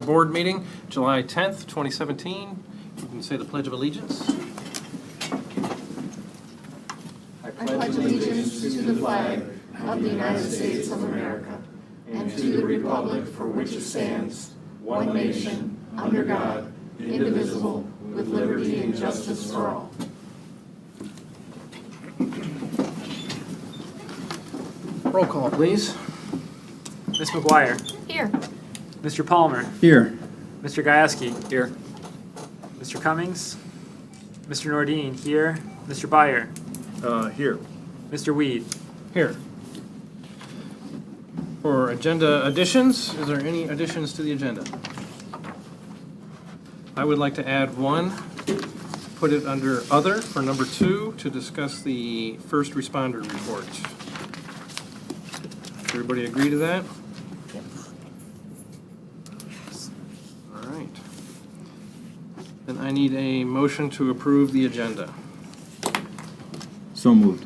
Board meeting, July 10th, 2017. You can say the Pledge of Allegiance. I pledge allegiance to the flag of the United States of America and to the republic for which it stands, one nation, under God, indivisible, with liberty and justice for all. Roll call, please. Ms. McGuire. Here. Mr. Palmer. Here. Mr. Gajewski. Here. Mr. Cummings. Mr. Nordine. Here. Mr. Byer. Here. Mr. Weed. Here. For agenda additions, is there any additions to the agenda? I would like to add one, put it under other for number 2 to discuss the first responder report. Everybody agree to that? All right. Then I need a motion to approve the agenda. So moved.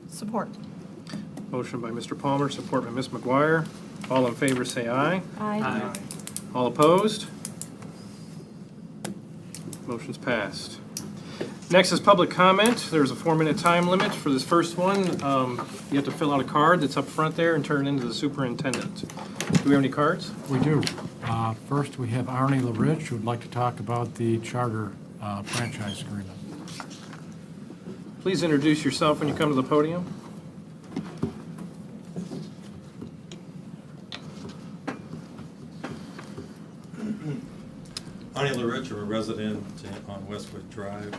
Support. Motion by Mr. Palmer, support by Ms. McGuire. All in favor say aye. Aye. All opposed? Motion's passed. Next is public comment. There's a 4-minute time limit for this first one. You have to fill out a card that's up front there and turn it into the superintendent. Do we have any cards? We do. First, we have Arnie LaRich, who would like to talk about the charter franchise agreement. Please introduce yourself when you come to the podium. Arnie LaRich, I'm a resident on Westwood Drive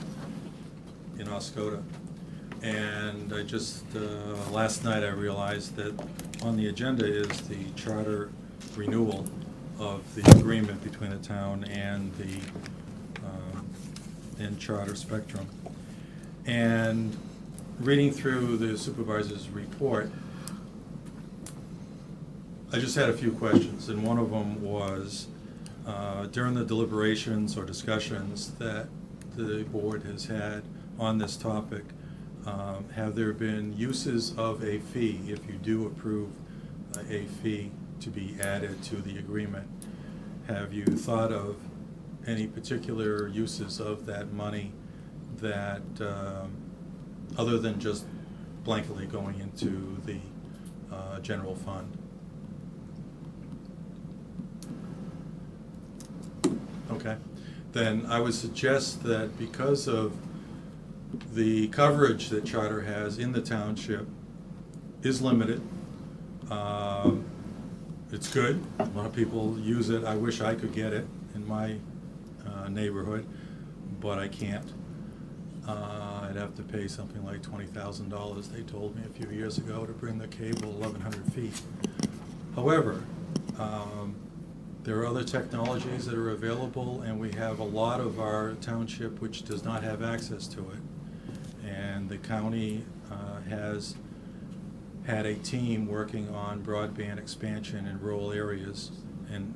in Oscoda. And I just, last night I realized that on the agenda is the charter renewal of the agreement between the town and the charter spectrum. And reading through the supervisor's report, I just had a few questions, and one of them was, during the deliberations or discussions that the board has had on this topic, have there been uses of a fee, if you do approve a fee to be added to the agreement? Have you thought of any particular uses of that money that, other than just blankly going into the general fund? Okay, then I would suggest that because of the coverage that charter has in the township is limited. It's good. A lot of people use it. I wish I could get it in my neighborhood, but I can't. I'd have to pay something like $20,000, they told me a few years ago, to bring the cable 1,100 feet. However, there are other technologies that are available, and we have a lot of our township which does not have access to it. And the county has had a team working on broadband expansion in rural areas, and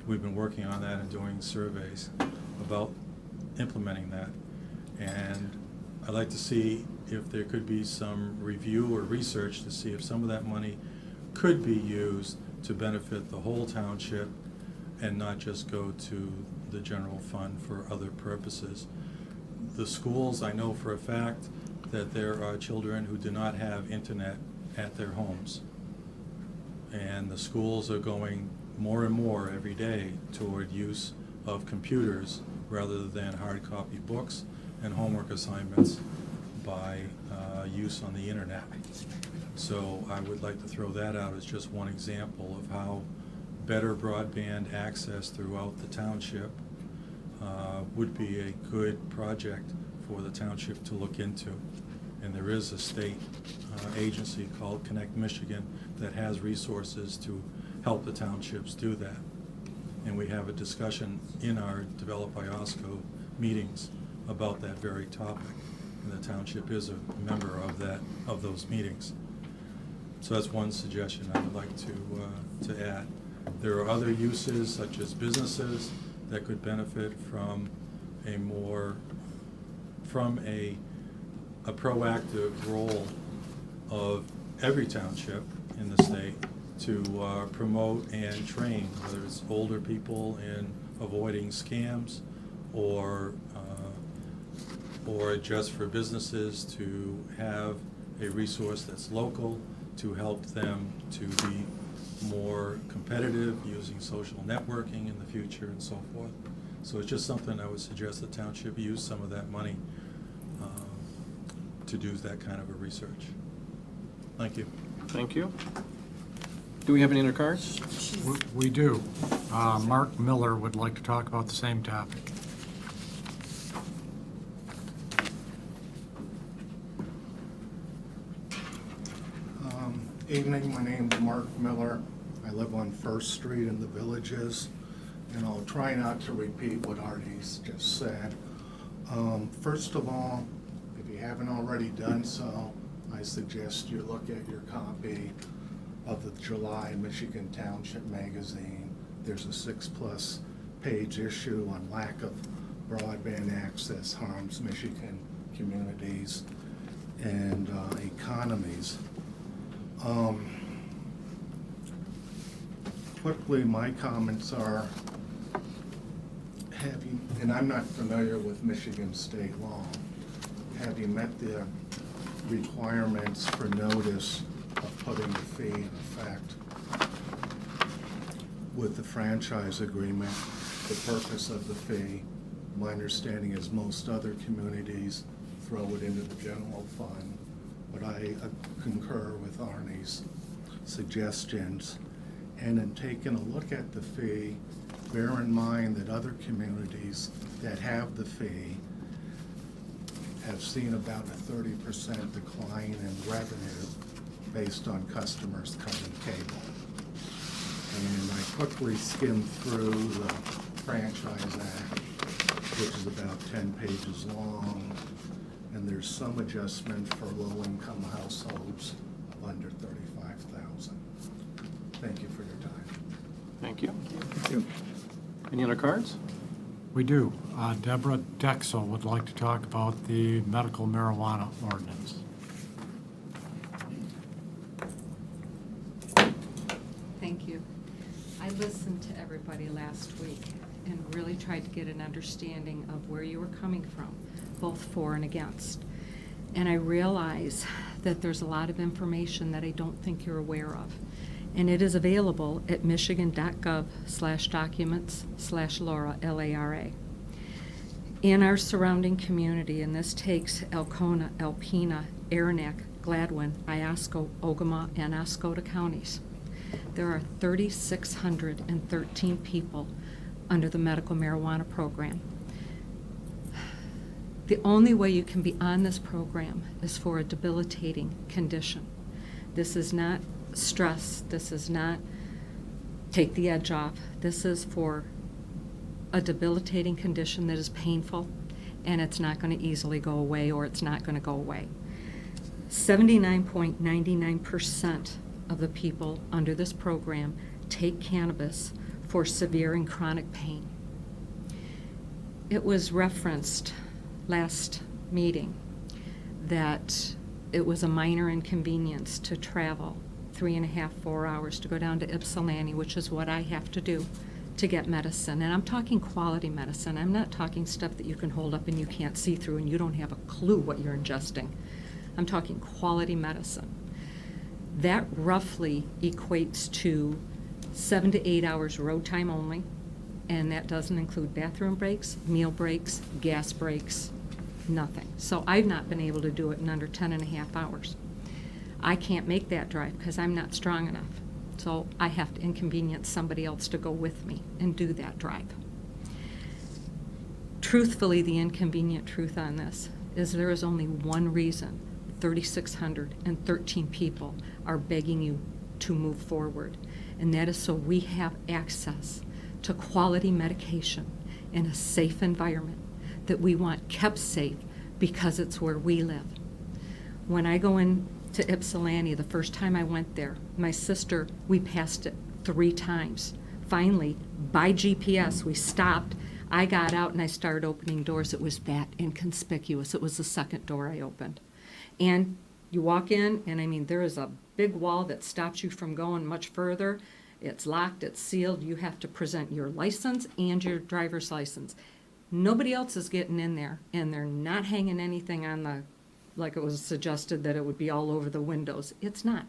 we've been working on that and doing surveys about implementing that. And I'd like to see if there could be some review or research to see if some of that money could be used to benefit the whole township and not just go to the general fund for other purposes. The schools, I know for a fact that there are children who do not have internet at their homes. And the schools are going more and more every day toward use of computers rather than hard copy books and homework assignments by use on the internet. So I would like to throw that out as just one example of how better broadband access throughout the township would be a good project for the township to look into. And there is a state agency called Connect Michigan that has resources to help the townships do that. And we have a discussion in our Develop by Osco meetings about that very topic. And the township is a member of those meetings. So that's one suggestion I would like to add. There are other uses, such as businesses, that could benefit from a proactive role of every township in the state to promote and train, whether it's older people in avoiding scams or just for businesses to have a resource that's local to help them to be more competitive using social networking in the future and so forth. So it's just something I would suggest the township use some of that money to do that kind of a research. Thank you. Thank you. Do we have any other cards? We do. Mark Miller would like to talk about the same topic. Evening, my name's Mark Miller. I live on First Street in the Villages, and I'll try not to repeat what Artie's just said. First of all, if you haven't already done so, I suggest you look at your copy of the July Michigan Township magazine. There's a 6+ page issue on lack of broadband access harms Michigan communities and economies. Quickly, my comments are, and I'm not familiar with Michigan state law, have you met the requirements for notice of putting the fee in effect? With the franchise agreement, the purpose of the fee, my understanding is most other communities throw it into the general fund, but I concur with Arnie's suggestions. And in taking a look at the fee, bear in mind that other communities that have the fee have seen about a 30% decline in revenue based on customers cutting cable. And I quickly skimmed through the Franchise Act, which is about 10 pages long, and there's some adjustment for low-income households of under 35,000. Thank you for your time. Thank you. Thank you. Any other cards? We do. Deborah Dexel would like to talk about the medical marijuana ordinance. Thank you. I listened to everybody last week and really tried to get an understanding of where you were coming from, both for and against. And I realize that there's a lot of information that I don't think you're aware of. And it is available at michigan.gov/documents/LARA, L-A-R-A. In our surrounding community, and this takes Alcona, Alpena, Aranac, Gladwin, Iosco, Ogama, and Oscoda counties, there are 3,613 people under the medical marijuana program. The only way you can be on this program is for a debilitating condition. This is not stress. This is not take the edge off. This is for a debilitating condition that is painful, and it's not going to easily go away, or it's not going to go away. 79.99% of the people under this program take cannabis for severe and chronic pain. It was referenced last meeting that it was a minor inconvenience to travel 3.5, 4 hours to go down to Ypsilanti, which is what I have to do to get medicine. And I'm talking quality medicine. I'm not talking stuff that you can hold up and you can't see through and you don't have a clue what you're ingesting. I'm talking quality medicine. That roughly equates to 7 to 8 hours road time only, and that doesn't include bathroom breaks, meal breaks, gas breaks, nothing. So I've not been able to do it in under 10.5 hours. I can't make that drive because I'm not strong enough. So I have to inconvenience somebody else to go with me and do that drive. Truthfully, the inconvenient truth on this is there is only one reason 3,613 people are begging you to move forward, and that is so we have access to quality medication in a safe environment that we want kept safe because it's where we live. When I go in to Ypsilanti, the first time I went there, my sister, we passed it 3 times. Finally, by GPS, we stopped. I got out and I started opening doors. It was that inconspicuous. It was the second door I opened. And you walk in, and I mean, there is a big wall that stops you from going much further. It's locked, it's sealed, you have to present your license and your driver's license. Nobody else is getting in there, and they're not hanging anything on the, like it was suggested that it would be all over the windows. It's not.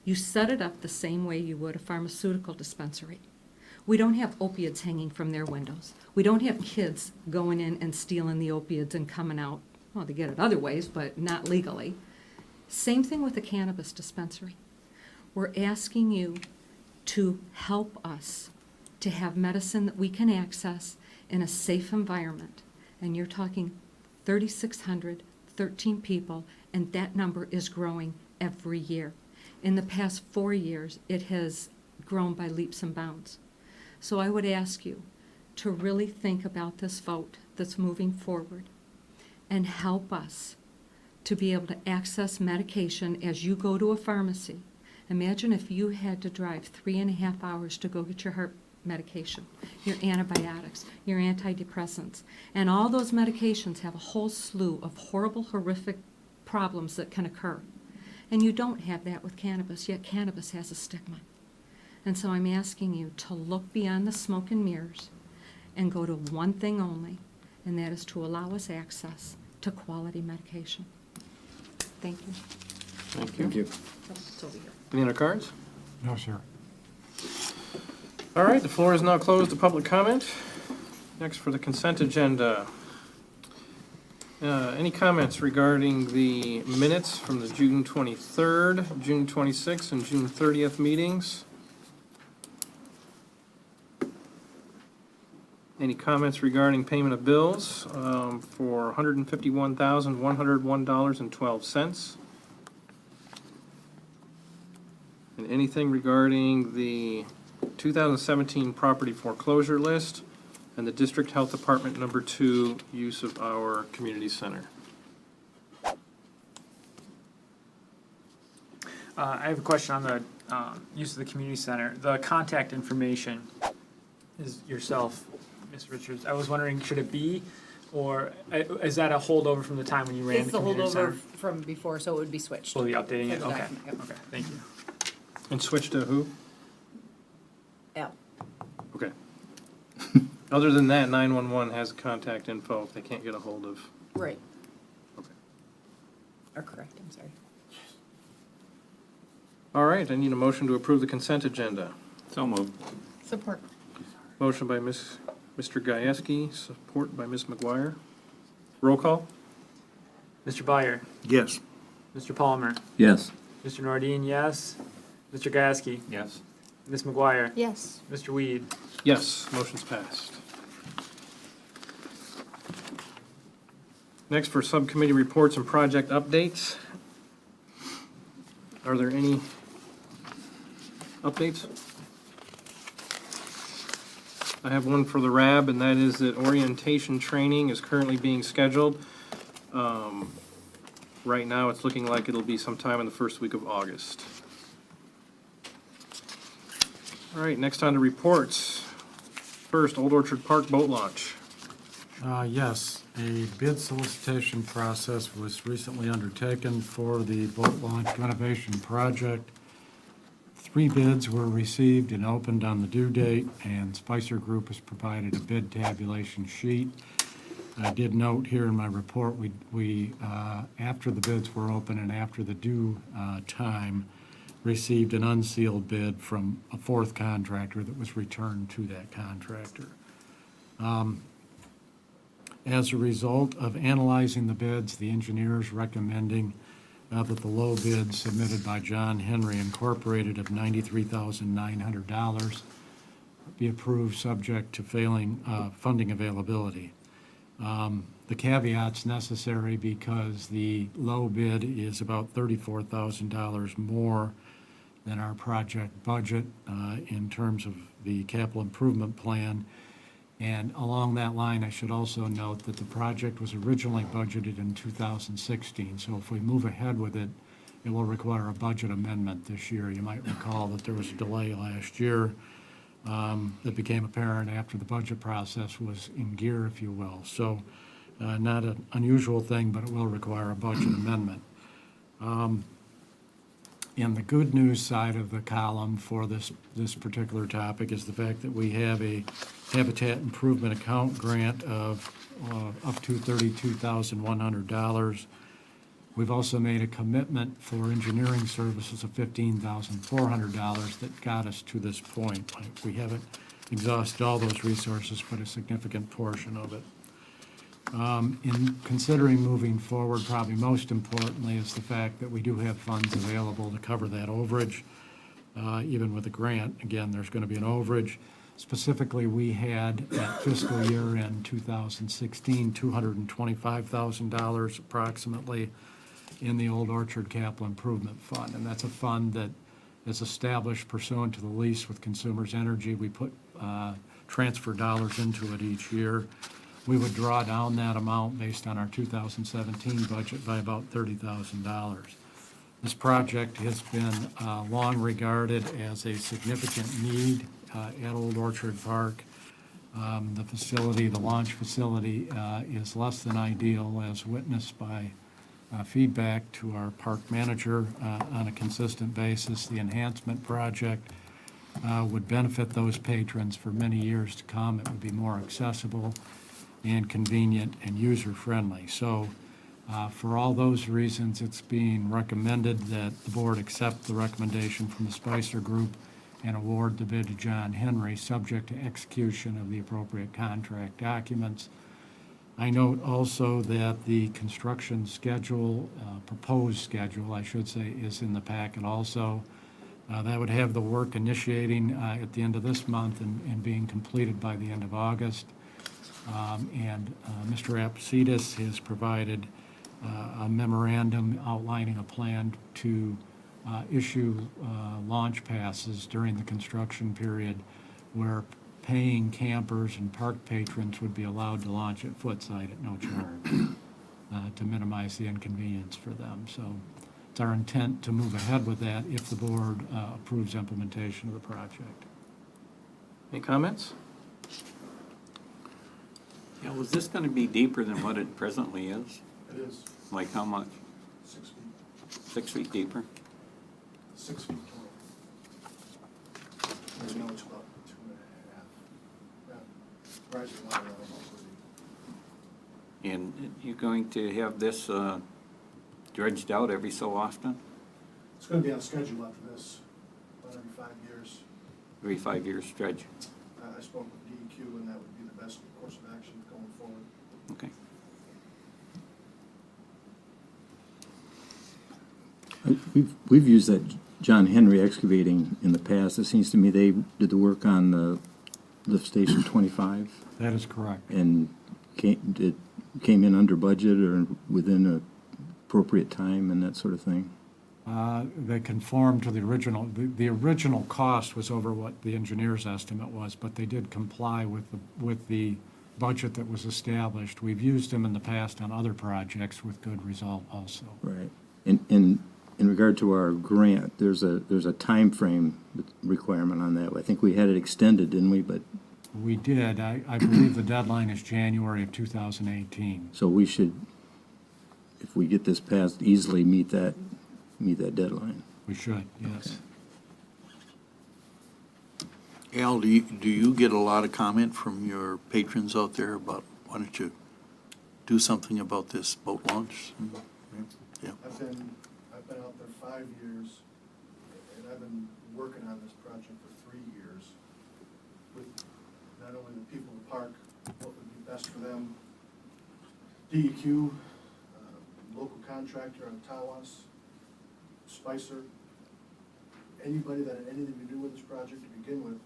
You set it up the same way you would a pharmaceutical dispensary. We don't have opiates hanging from their windows. We don't have kids going in and stealing the opiates and coming out. Well, they get it other ways, but not legally. Same thing with a cannabis dispensary. We're asking you to help us to have medicine that we can access in a safe environment. And you're talking 3,600, 13 people, and that number is growing every year. In the past 4 years, it has grown by leaps and bounds. So I would ask you to really think about this vote that's moving forward and help us to be able to access medication as you go to a pharmacy. Imagine if you had to drive 3.5 hours to go get your heart medication, your antibiotics, your antidepressants, and all those medications have a whole slew of horrible, horrific problems that can occur. And you don't have that with cannabis, yet cannabis has a stigma. And so I'm asking you to look beyond the smoke and mirrors and go to one thing only, and that is to allow us access to quality medication. Thank you. Thank you. It's over here. Any other cards? No, sir. All right, the floor is now closed to public comment. Next for the consent agenda. Any comments regarding the minutes from the June 23rd, June 26th, and June 30th meetings? Any comments regarding payment of bills for $151,101.12? And anything regarding the 2017 property foreclosure list and the District Health Department number 2 use of our community center? I have a question on the use of the community center. The contact information is yourself, Ms. Richards. I was wondering, should it be, or is that a holdover from the time when you ran It's the the community center? holdover from before, so it would be switched. We'll be updating For it? the Okay, document, yep. okay, thank you. And switch to who? Yeah. Okay. Other than that, 911 has contact info if they can't get a hold of. Right. Okay. Or correct, I'm sorry. All right, I need a motion to approve the consent agenda. So moved. Support. Motion by Mr. Gajewski, support by Ms. McGuire. Roll call? Mr. Byer, Yes. Mr. Palmer, Yes. Mr. Nordine, yes. Mr. Gasky, Yes. Ms. McGuire, Yes. Mr. Weed. Yes, motion's passed. Next for subcommittee reports and project updates. Are there any updates? I have one for the RAB, and that is that orientation training is currently being scheduled. Right now, it's looking like it'll be sometime in the first week of August. All right, next on to reports. First, Old Orchard Park boat launch. Yes, a bid solicitation process was recently undertaken for the boat launch renovation project. 3 bids were received and opened on the due date, and Spicer Group has provided a bid tabulation sheet. I did note here in my report, we after the bids were open and after the due time, received an unsealed bid from a 4th contractor that was returned to that contractor. As a result of analyzing the bids, the engineers recommending that the low bid submitted by John Henry Incorporated of $93,900 be approved subject to failing funding availability. The caveat's necessary because the low bid is about $34,000 more than our project budget in terms of the capital improvement plan. And along that line, I should also note that the project was originally budgeted in 2016. So if we move ahead with it, it will require a budget amendment this year. You might recall that there was a delay last year that became apparent after the budget process was in gear, if you will. So not an unusual thing, but it will require a budget amendment. And the good news side of the column for this particular topic is the fact that we have a Habitat Improvement Account grant of up to $32,100. We've also made a commitment for engineering services of $15,400 that got us to this point. We haven't exhausted all those resources, but a significant portion of it. In considering moving forward, probably most importantly is the fact that we do have funds available to cover that overage. Even with a grant, again, there's going to be an overage. Specifically, we had at fiscal year in 2016, $225,000 approximately in the Old Orchard Capital Improvement Fund. And that's a fund that is established pursuant to the lease with Consumers Energy. We put transfer dollars into it each year. We would draw down that amount based on our 2017 budget by about $30,000. This project has been long regarded as a significant need at Old Orchard Park. The facility, the launch facility, is less than ideal, as witnessed by feedback to our park manager on a consistent basis. The enhancement project would benefit those patrons for many years to come. It would be more accessible and convenient and user-friendly. So for all those reasons, it's being recommended that the board accept the recommendation from the Spicer Group and award the bid to John Henry, subject to execution of the appropriate contract documents. I note also that the construction schedule, proposed schedule, I should say, is in the packet also. That would have the work initiating at the end of this month and being completed by the end of August. Mr. Apsides has provided a memorandum outlining a plan to issue launch passes during the construction period where paying campers and park patrons would be allowed to launch at Footside at no charge to minimize the inconvenience for them. So it's our intent to move ahead with that if the board approves implementation of the project. Any comments? Yeah, was this gonna be deeper than what it presently is? It is Like how much? 6 feet, 6 feet deeper? 6 feet total. Right now it's about 2.5. Yeah, rising water level almost. And you going to have this dredged out every so often? It's going to be on schedule after this, about every 5 years. Every 5 years dredge? I spoke with DEQ, and that would be the best course of action going forward. Okay. We've used that John Henry Excavating in the past. It seems to me they did the work on the lift station 25 That is correct. and came in under budget or within a appropriate time and that sort of thing. They conformed to the original. The original cost was over what the engineer's estimate was, but they did comply with the budget that was established. We've used them in the past on other projects with good result also. Right. In regard to our grant, there's a time frame requirement on that. I think we had it extended, didn't we? But We did. I believe the deadline is January of 2018. so we should, if we get this passed, easily meet that deadline. We should, yes. Al, do you get a lot of comment from your patrons out there about, why don't you do something about this boat launch? Yeah. I've been out there 5 years, and I've been working on this project for 3 years with not only the people of the park, what would be best for them, DEQ, local contractor on Tawas, Spicer, anybody that had anything to do with this project to begin with.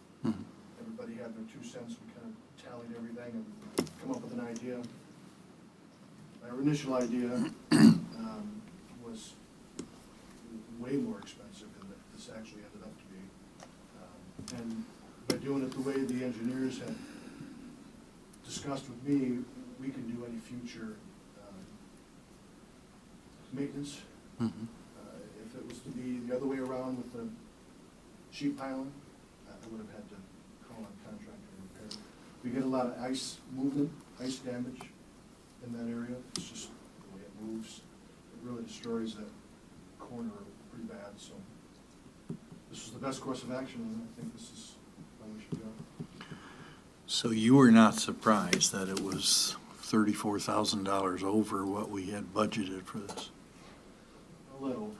Everybody had their 2 cents. We kind of tallied everything and come up with an idea. Our initial idea was way more expensive than this actually ended up to be. And by doing it the way the engineers had discussed with me, we can do any future maintenance. If it was to be the other way around with the sheet piling, I would have had to call on contractor to repair it. We get a lot of ice movement, ice damage in that area. It's just the way it moves. It really destroys that corner pretty bad, so this is the best course of action, and I think this is how we should go. So you were not surprised that it was $34,000 over what we had budgeted for this? A little.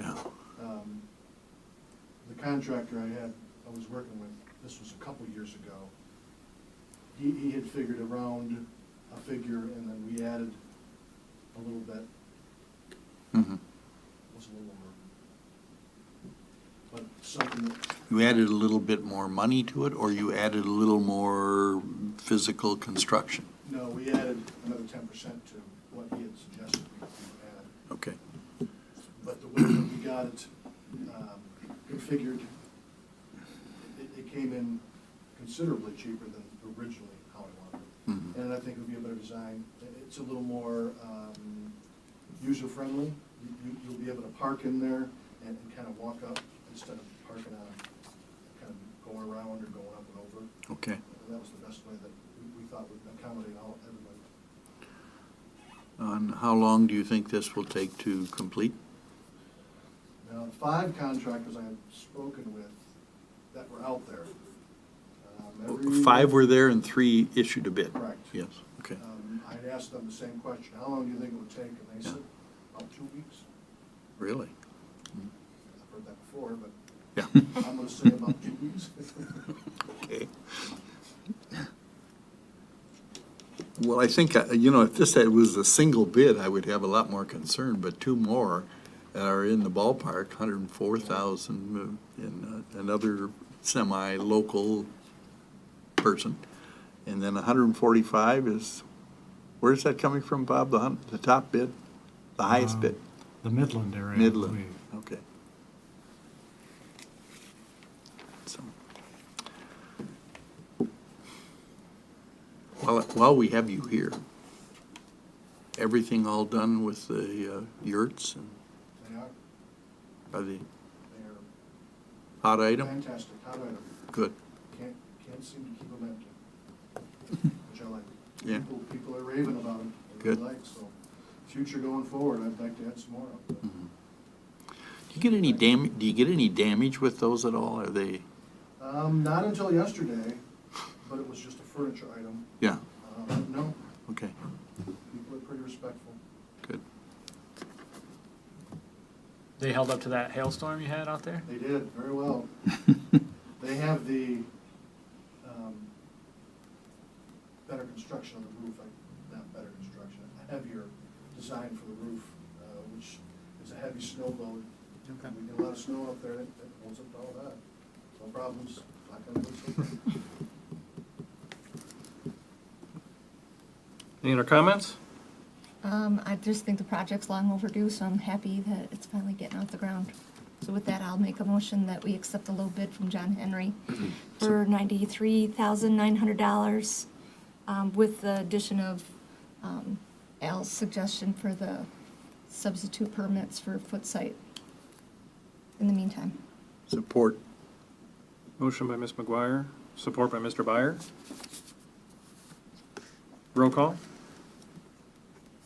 Yeah. The contractor I was working with, this was a couple years ago, he had figured around a figure, and then we added a little bit. Mm-hmm. It was a little over. But something that, You added a little bit more money to it, or you added a little more physical construction? no, we added another 10% to what he had suggested we add. Okay. But the way that we got it configured, it came in considerably cheaper than originally how I wanted it. Mhm. And I think it would be a better design. It's a little more user-friendly. You'll be able to park in there and kind of walk up instead of parking on, kind of going around or going up and over. Okay. And that was the best way that we thought would accommodate everybody. And how long do you think this will take to complete? Now, the 5 contractors I had spoken with that were out there. every- 5 were there and 3 issued a bid? Correct. Yes, okay. I'd asked them the same question, how long do you think it would take? And they said, about 2 weeks. Really? I've heard that before, but Yeah. I'm gonna say about 2 weeks. Okay. Well, I think, if this was a single bid, I would have a lot more concern, but 2 more are in the ballpark, 104,000, in another semi-local person. And then 145 is, where's that coming from, Bob? The top bid? The highest bid? The Midland area. I Midland, believe. okay. So, while we have you here, everything all done with the yurts and They are, by the they hot are item? fantastic, hot item. Good. Can't seem to keep them empty, which I like. Yeah. People are raving about them. Good. Like, so, future going forward, I'd like to add some more of them. Do you get any damage with those at all? Are they, Not until yesterday, but it was just a furniture item. yeah, No, okay, people are pretty respectful. good. They held up to that hailstorm you had out there? They did very well. They have the better construction of the roof, not better construction, a heavier design for the roof, which is a heavy snow load. Okay. We get a lot of snow up there, it holds up to all that. No problems, not gonna lose it. Any other comments? I just think the project's long overdue, so I'm happy that it's finally getting off the ground. So with that, I'll make a motion that we accept the low bid from John Henry for $93,900, with the addition of Al's suggestion for the substitute permits for foot site in the meantime. Support. Motion by Ms. McGuire, support by Mr. Byer. Roll call?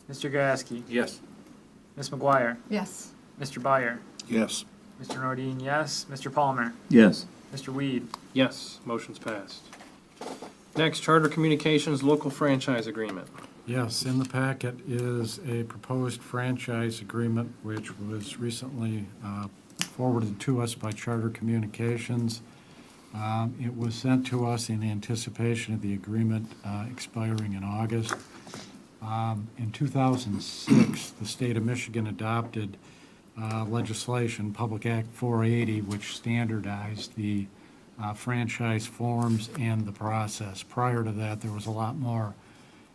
Mr. Gasky? Yes. Ms. McGuire? Yes. Mr. Byer? Yes. Mr. Nordine, yes. Mr. Palmer? Yes. Mr. Weed? Yes, motion's passed. Next, Charter Communications Local Franchise Agreement. Yes, in the packet is a proposed franchise agreement which was recently forwarded to us by Charter Communications. It was sent to us in anticipation of the agreement expiring in August. In 2006, the state of Michigan adopted legislation, Public Act 480, which standardized the franchise forms and the process. Prior to that, there was a lot more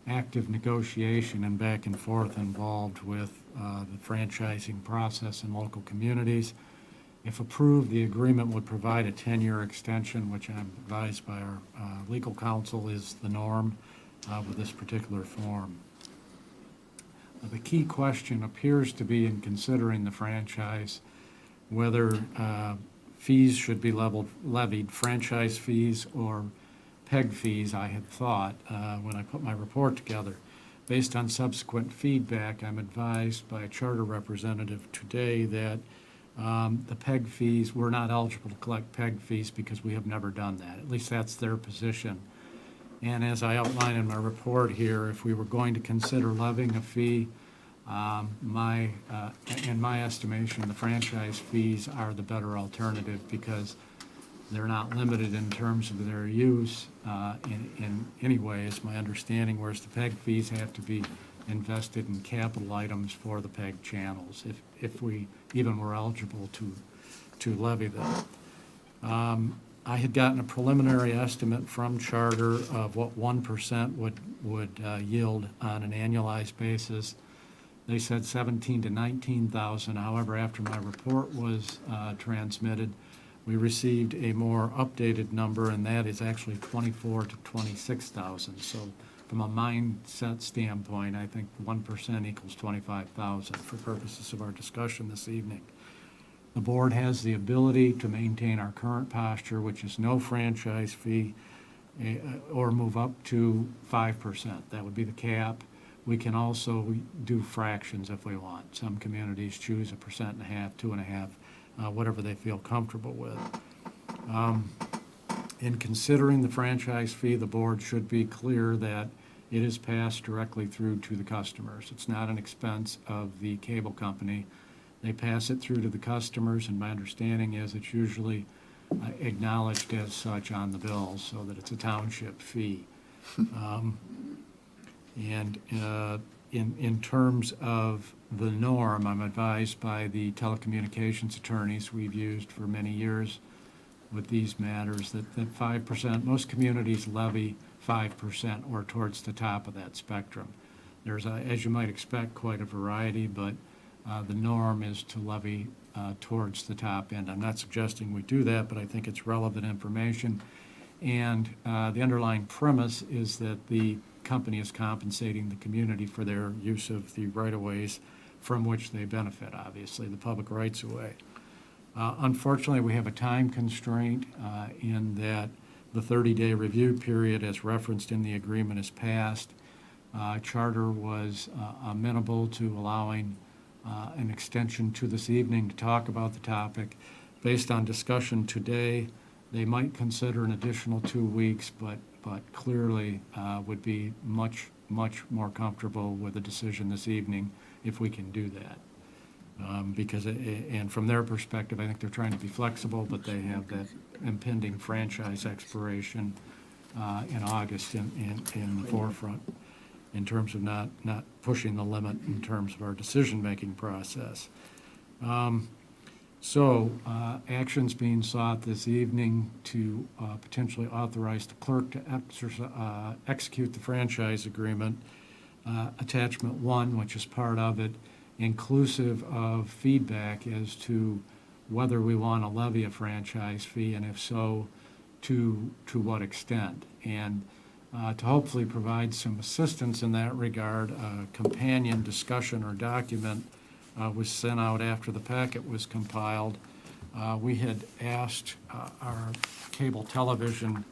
active negotiation and back and forth involved with the franchising process in local communities. If approved, the agreement would provide a 10-year extension, which I'm advised by our legal counsel is the norm with this particular form. The key question appears to be in considering the franchise, whether fees should be levied, franchise fees or PEG fees, I had thought when I put my report together. Based on subsequent feedback, I'm advised by a charter representative today that The PEG fees, we're not eligible to collect PEG fees because we have never done that. At least that's their position. And as I outlined in my report here, if we were going to consider levying a fee, in my estimation, the franchise fees are the better alternative because they're not limited in terms of their use in any way, is my understanding, whereas the PEG fees have to be invested in capital items for the PEG channels, if we even were eligible to levy them. I had gotten a preliminary estimate from Charter of what 1% would yield on an annualized basis. They said 17 to 19,000. However, after my report was transmitted, we received a more updated number, and that is actually 24 to 26,000. So from a mindset standpoint, I think 1% equals 25,000 for purposes of our discussion this evening. The board has the ability to maintain our current posture, which is no franchise fee, or move up to 5%. That would be the cap. We can also do fractions if we want. Some communities choose 1.5%, 2.5%, whatever they feel comfortable with. In considering the franchise fee, the board should be clear that it is passed directly through to the customers. It's not an expense of the cable company. They pass it through to the customers, and my understanding is it's usually acknowledged as such on the bill, so that it's a township fee. In terms of the norm, I'm advised by the telecommunications attorneys we've used for many years with these matters that 5%, most communities levy 5% or towards the top of that spectrum. There's, as you might expect, quite a variety, but the norm is to levy towards the top end. I'm not suggesting we do that, but I think it's relevant information. And the underlying premise is that the company is compensating the community for their use of the right-of-ways from which they benefit, obviously, the public rights-of-way. Unfortunately, we have a time constraint in that the 30-day review period, as referenced in the agreement, is passed. Charter was amenable to allowing an extension to this evening to talk about the topic. Based on discussion today, they might consider an additional 2 weeks, but clearly would be much more comfortable with a decision this evening if we can do that. And from their perspective, I think they're trying to be flexible, but they have that impending franchise expiration in August in the forefront in terms of not pushing the limit in terms of our decision-making process. Actions being sought this evening to potentially authorize the clerk to execute the franchise agreement, attachment 1, which is part of it, inclusive of feedback as to whether we want to levy a franchise fee, and if so, to what extent. And to hopefully provide some assistance in that regard, a companion discussion or document was sent out after the packet was compiled. We had asked our cable television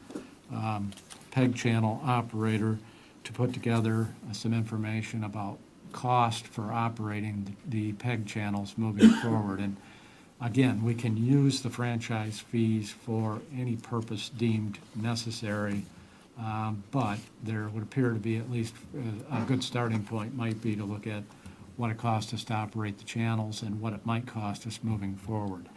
PEG channel operator to put together some information about cost for operating the PEG channels moving forward. And again, we can use the franchise fees for any purpose deemed necessary, but there would appear to be at least a good starting point might be to look at what it costs us to operate the channels and what it might cost us moving forward.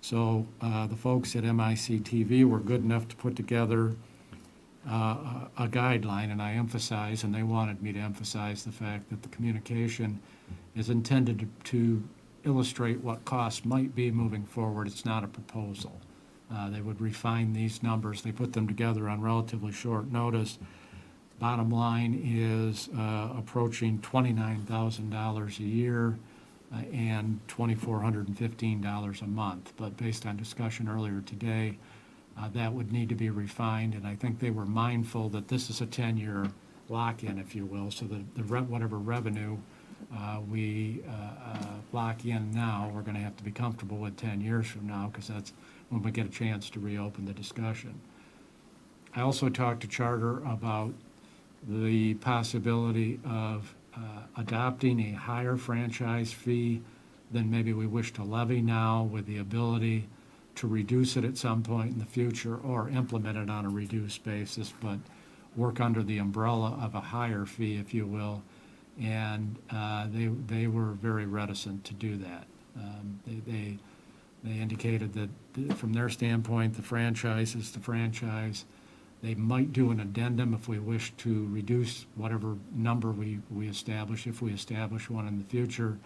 So the folks at MIC-TV were good enough to put together a guideline, and I emphasize, and they wanted me to emphasize the fact that the communication is intended to illustrate what costs might be moving forward. It's not a proposal. They would refine these numbers. They put them together on relatively short notice. Bottom line is approaching $29,000 a year and $2,415 a month. But based on discussion earlier today, that would need to be refined, and I think they were mindful that this is a 10-year lock-in, if you will, so that whatever revenue we lock in now, we're going to have to be comfortable with 10 years from now, because that's when we get a chance to reopen the discussion. I also talked to Charter about the possibility of adopting a higher franchise fee than maybe we wish to levy now, with the ability to reduce it at some point in the future or implement it on a reduced basis, but work under the umbrella of a higher fee, if you will. And they were very reticent to do that. They indicated that from their standpoint, the franchise is the franchise. They might do an addendum if we wish to reduce whatever number we establish, if we establish one in the future.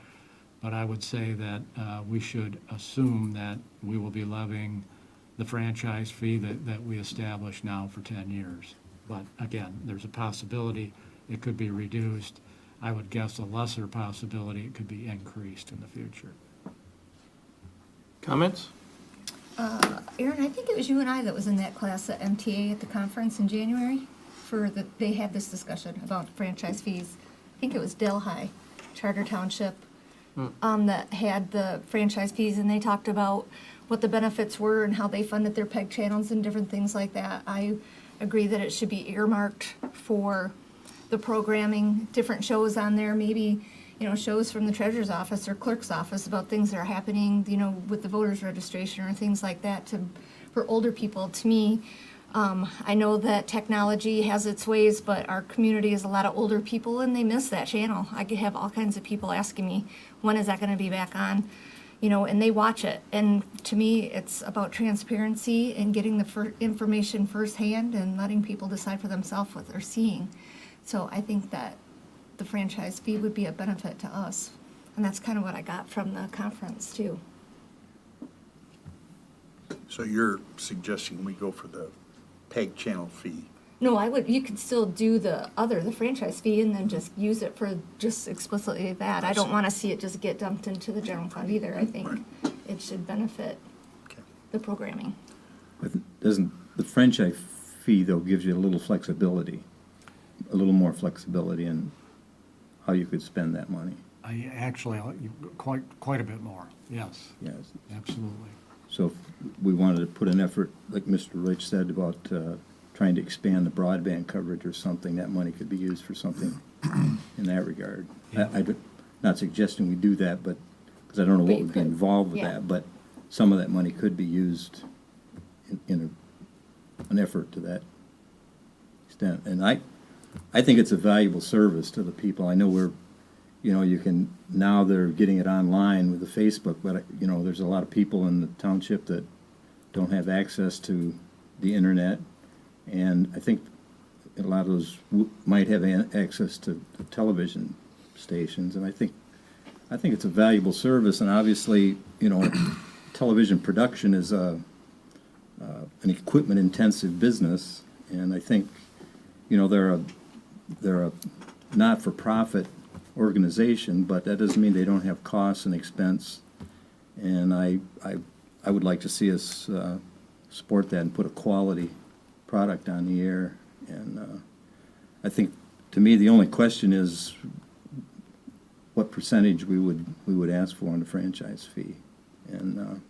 But I would say that we should assume that we will be levying the franchise fee that we establish now for 10 years. But again, there's a possibility it could be reduced. I would guess a lesser possibility it could be increased in the future. Comments? Aaron, I think it was you and I that was in that class at MTA at the conference in January they had this discussion about franchise fees. I think it was Delhi, Charter Township, that had the franchise fees, and they talked about what the benefits were and how they funded their PEG channels and different things like that. I agree that it should be earmarked for the programming, different shows on there, maybe, shows from the treasurer's office or clerk's office about things that are happening, with the voters registration or things like that for older people. To me, I know that technology has its ways, but our community is a lot of older people and they miss that channel. I could have all kinds of people asking me, when is that going to be back on? And they watch it. And to me, it's about transparency and getting the information firsthand and letting people decide for themselves what they're seeing. So I think that the franchise fee would be a benefit to us. And that's kind of what I got from the conference, too. So you're suggesting we go for the PEG channel fee? No, you could still do the franchise fee, and then just use it for just explicitly that. I don't want to see it just get dumped into the general fund either. I think it should benefit the programming. But doesn't, the franchise fee, though, gives you a little flexibility, a little more flexibility in how you could spend that money? Actually, quite a bit more, yes. Yes. Absolutely. So if we wanted to put an effort, like Mr. Rich said, about trying to expand the broadband coverage or something, that money could be used for something in that regard. Yeah. I'm not suggesting we do that, but, because I don't know what would be involved with that, but some of that money could be used in an effort to that extent. And I think it's a valuable service to the people. I know now they're getting it online with the Facebook, but, there's a lot of people in the township that don't have access to the internet. And I think a lot of those might have access to television stations. And I think it's a valuable service. And obviously, television production is an equipment-intensive business. And I think, they're a not-for-profit organization, but that doesn't mean they don't have costs and expense. And I would like to see us support that and put a quality product on the air. And I think, to me, the only question is what percentage we would ask for on the franchise fee. And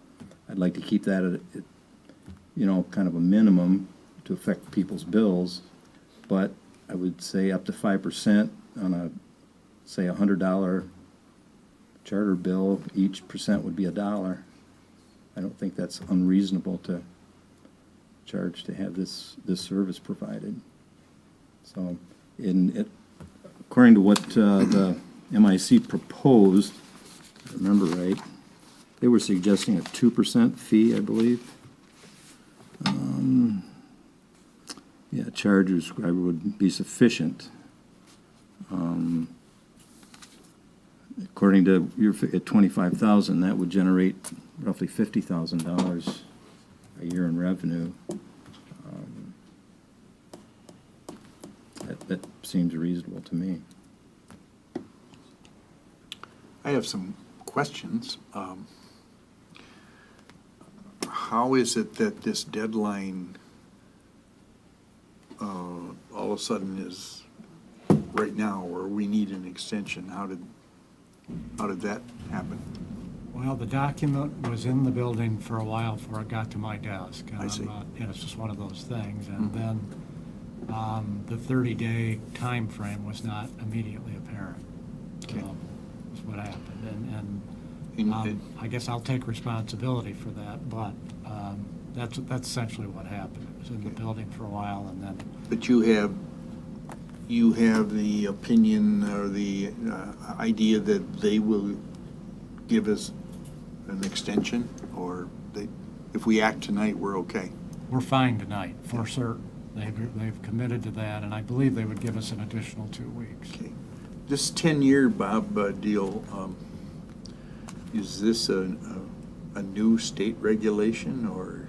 I'd like to keep that at kind of a minimum to affect people's bills, but I would say up to 5% on say $100 charter bill. Each percent would be $1. I don't think that's unreasonable to charge to have this service provided. So, according to what the MIC proposed, if I remember right, they were suggesting a 2% fee, I believe. Charger subscriber would be sufficient. According to at 25,000, that would generate roughly $50,000 a year in revenue. That seems reasonable to me. I have some questions. How is it that this deadline all of a sudden is right now, or we need an extension? How did that happen? Well, the document was in the building for a while before it got to my desk. I see. It's just one of those things. And then the 30-day time frame was not immediately apparent. Okay. That's what happened. And I guess I'll take responsibility for that, but that's essentially what happened. It was in the building for a while, and then But you have the opinion or the idea that they will give us an extension, or if we act tonight, we're okay? we're fine tonight, for certain. They've committed to that, and I believe they would give us an additional 2 weeks. Okay. This 10-year, Bob, deal, is this a new state regulation, or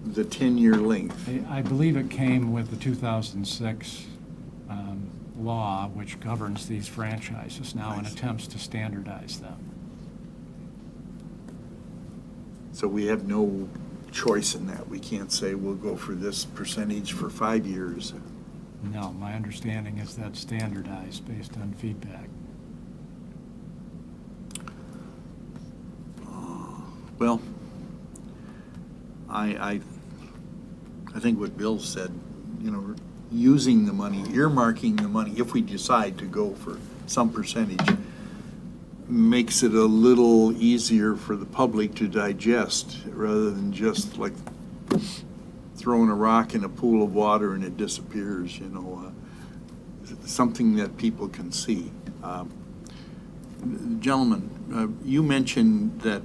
the 10-year length? I believe it came with the 2006 law, which governs these franchises now and I see. attempts to standardize them. So we have no choice in that. We can't say we'll go for this percentage for 5 years. No, my understanding is that's standardized based on feedback. Well, I think what Bill said, using the money, earmarking the money, if we decide to go for some percentage, makes it a little easier for the public to digest, rather than just like throwing a rock in a pool of water and it disappears, something that people can see. Gentlemen, you mentioned that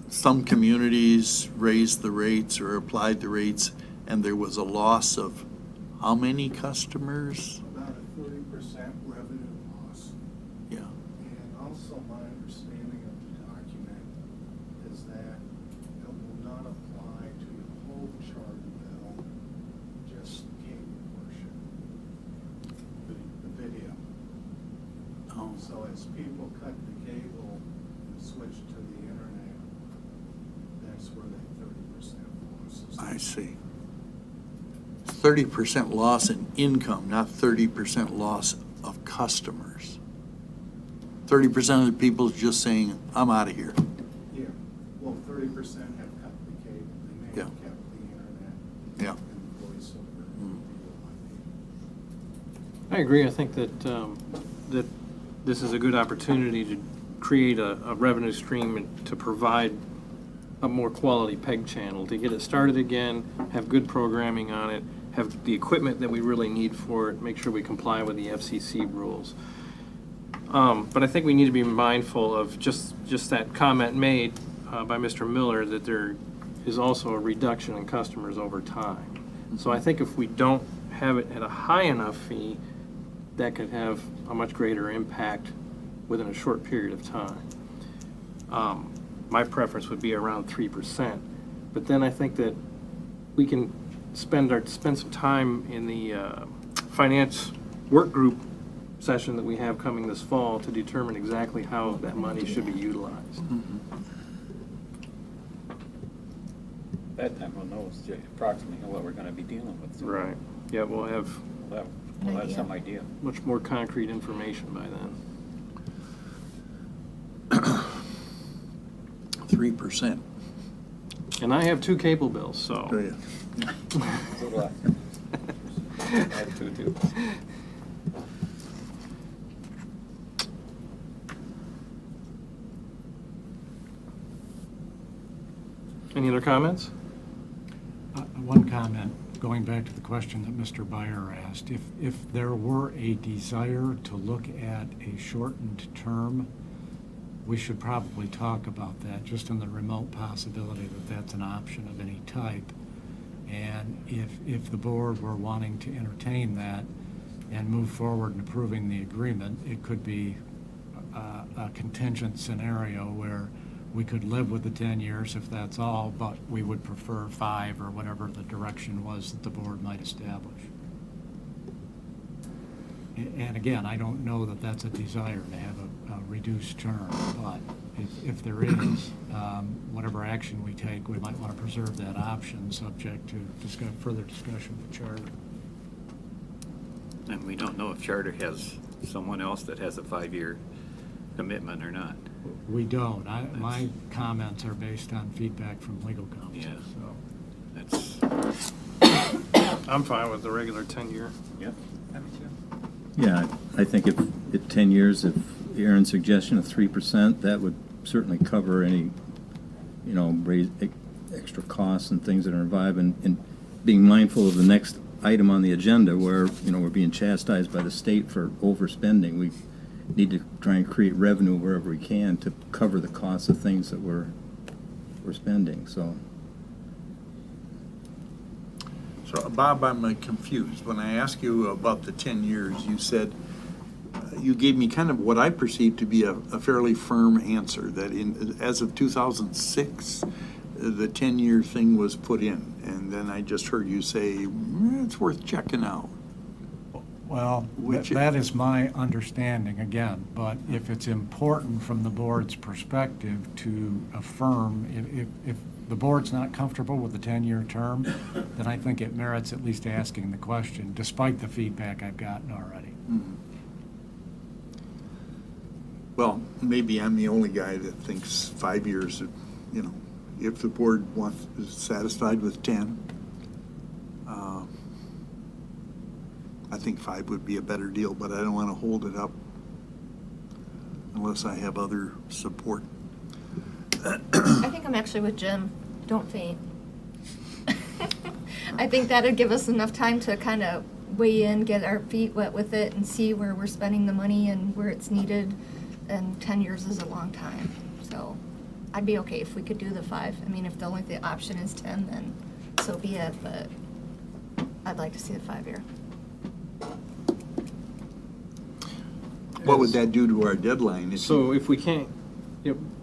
some communities raised the rates or applied the rates, and there was a loss of how many customers? About a 30% revenue loss. Yeah. And also my understanding of the document is that it will not apply to your whole charter bill, just the cable portion, the video. Oh, So as people cut the cable and switch to the internet, that's where that 30% loss is. I see. 30% loss in income, not 30% loss of customers. 30% of the people just saying, I'm out of here. Yeah, well, 30% have cut the cable, they may have Yeah. kept the internet Yeah. and voice over. I agree. I think that, that this is a good opportunity to create a revenue stream and to provide a more quality PEG channel, to get it started again, have good programming on it, have the equipment that we really need for it, make sure we comply with the FCC rules. But I think we need to be mindful of just that comment made by Mr. Miller, that there is also a reduction in customers over time. So I think if we don't have it at a high enough fee, that could have a much greater impact within a short period of time. My preference would be around 3%, but then I think that we can spend some time in the finance work group session that we have coming this fall to determine exactly how that money should be utilized. That time we'll know approximately what we're gonna be dealing with. Right. Yeah, we'll have We'll have some idea. much more concrete information by then. 3%. And I have 2 cable bills, so. Oh, yeah. So do I. I have two, too. Any other comments? One comment, going back to the question that Mr. Byer asked, if there were a desire to look at a shortened term, we should probably talk about that, just in the remote possibility that that's an option of any type. And if the board were wanting to entertain that and move forward in approving the agreement, it could be a contingent scenario where we could live with the 10 years if that's all, but we would prefer 5 or whatever the direction was that the board might establish. And again, I don't know that that's a desire to have a reduced term, but if there is, whatever action we take, we might want to preserve that option, subject to further discussion with Charter. And we don't know if Charter has someone else that has a 5-year commitment or not. We don't. My comments are based on feedback from legal counsel. Yeah. So. That's, I'm fine with the regular 10-year. yeah, I mean, Yeah, I think if 10 years, if Aaron's suggestion of 3%, that would certainly cover any, extra costs and things that are involved, and being mindful of the next item on the agenda where, we're being chastised by the state for overspending. We need to try and create revenue wherever we can to cover the costs of things that we're spending, so. So, Bob, I'm confused. When I asked you about the 10 years, you said, you gave me kind of what I perceived to be a fairly firm answer, that as of 2006, the 10-year thing was put in. And then I just heard you say, it's worth checking out. Well, that is my understanding again, but if it's important from the board's perspective to affirm, if the board's not comfortable with the 10-year term, then I think it merits at least asking the question, despite the feedback I've gotten already. Mm-hmm. Well, maybe I'm the only guy that thinks 5 years, if the board is satisfied with 10, I think 5 would be a better deal, but I don't want to hold it up unless I have other support. I think I'm actually with Jim. Don't faint. I think that'd give us enough time to kind of weigh in, get our feet wet with it, and see where we're spending the money and where it's needed. And 10 years is a long time. So I'd be okay if we could do the 5. I mean, if the option is 10, then so be it, but I'd like to see the 5-year. What would that do to our deadline? So if we can't,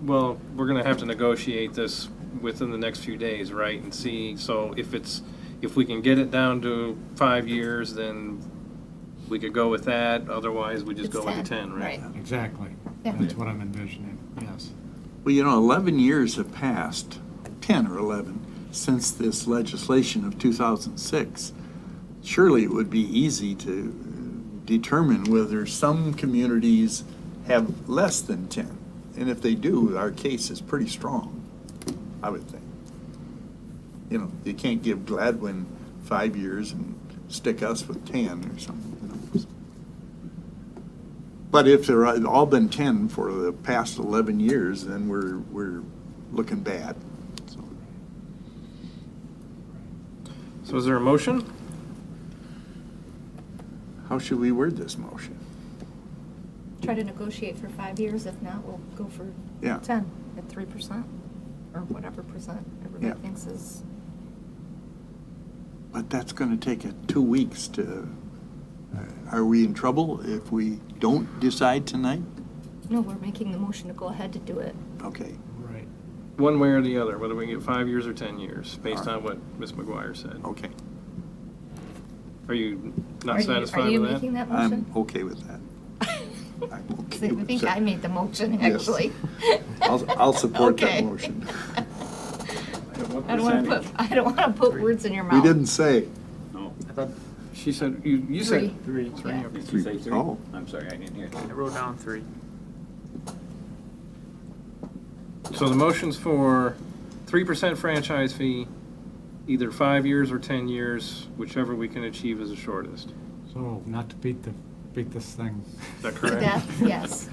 well, we're gonna have to negotiate this within the next few days, right? And see, so if we can get it down to 5 years, then we could go with that. Otherwise, we just It's go with the 10, 10, right? Exactly. Yeah. That's what I'm envisioning, yes. Well, 11 years have passed, 10 or 11, since this legislation of 2006. Surely it would be easy to determine whether some communities have less than 10. And if they do, our case is pretty strong, I would think. You can't give Gladwin 5 years and stick us with 10 or something. But if they're all been 10 for the past 11 years, then we're looking bad. So is there a motion? How should we word this motion? Try to negotiate for 5 years. If not, we'll go for Yeah. 10 at 3% or whatever percent everybody Yeah. thinks is. But that's going to take 2 weeks to, are we in trouble if we don't decide tonight? No, we're making the motion to go ahead to do it. Okay. Right. One way or the other, whether we can get 5 years or 10 years, based on what Ms. McGuire said. Okay. Are you not Are satisfied you with that? making that I'm motion? okay with that. I'm okay I with think that. I made the motion, Yes. actually. I'll support that Okay. motion. I don't want to put words in your We mouth. didn't say. No. I thought She said, you said. 3. Yeah. Okay. Did you say 3? Oh. I'm sorry, I didn't hear. I wrote down 3. So the motion's for 3% franchise fee, either 5 years or 10 years, whichever we can achieve is the shortest. So, not to beat this thing. Is that To correct? death, yes.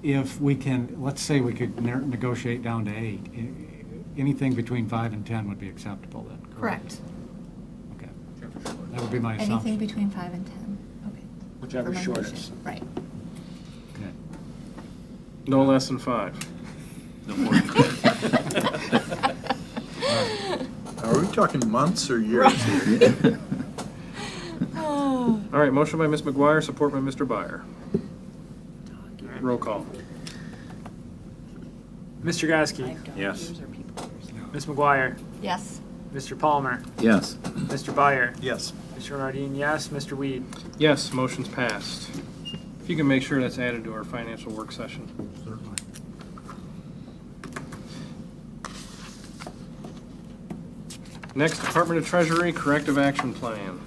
If we can, let's say we could negotiate down to 8, anything between 5 and 10 would be acceptable then, correct? Correct. Okay. That would be my Anything assumption. between 5 and 10. Okay. Whichever For my shortest. motion. Right. Okay. No less than 5. No more. Are we talking months or years here? Oh. All right, motion by Ms. McGuire, support by Mr. Byer. Roll call. Mr. Gasky, Yes. Ms. McGuire, Yes. Mr. Palmer, Yes. Mr. Byer, Yes. Mr. Nardine, yes, Mr. Weed. Yes, motion's passed. If you can make sure that's added to our financial work session. Certainly. Next, Department of Treasury Corrective Action Plan.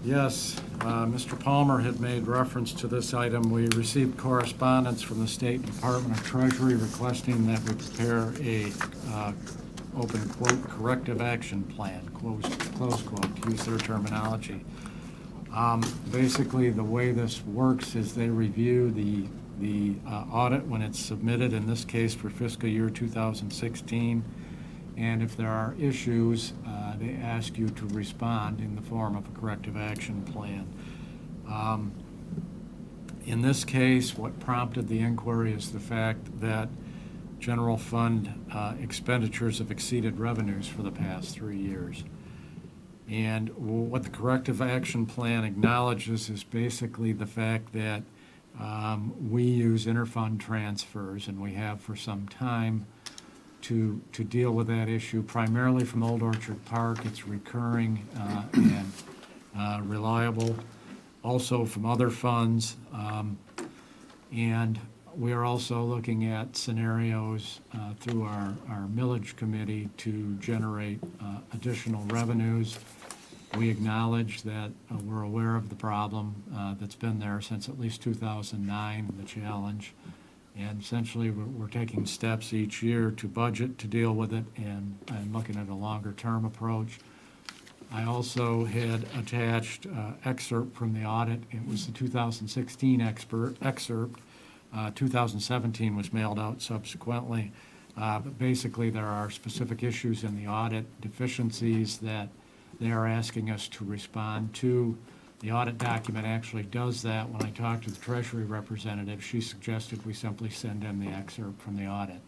Yes, Mr. Palmer had made reference to this item. We received correspondence from the State Department of Treasury requesting that we prepare a, open quote, corrective action plan, close quote, to use their terminology. Basically, the way this works is they review the audit when it's submitted, in this case for fiscal year 2016. And if there are issues, they ask you to respond in the form of a corrective action plan. In this case, what prompted the inquiry is the fact that general fund expenditures have exceeded revenues for the past 3 years. And what the corrective action plan acknowledges is basically the fact that we use interfund transfers, and we have for some time, to deal with that issue, primarily from Old Orchard Park. It's recurring and reliable, also from other funds. And we are also looking at scenarios through our millage committee to generate additional revenues. We acknowledge that we're aware of the problem that's been there since at least 2009, the challenge. And essentially, we're taking steps each year to budget to deal with it and looking at a longer-term approach. I also had attached excerpt from the audit. It was the 2016 excerpt. 2017 was mailed out subsequently. But basically, there are specific issues in the audit, deficiencies that they are asking us to respond to. The audit document actually does that. When I talked to the Treasury representative, she suggested we simply send in the excerpt from the audit.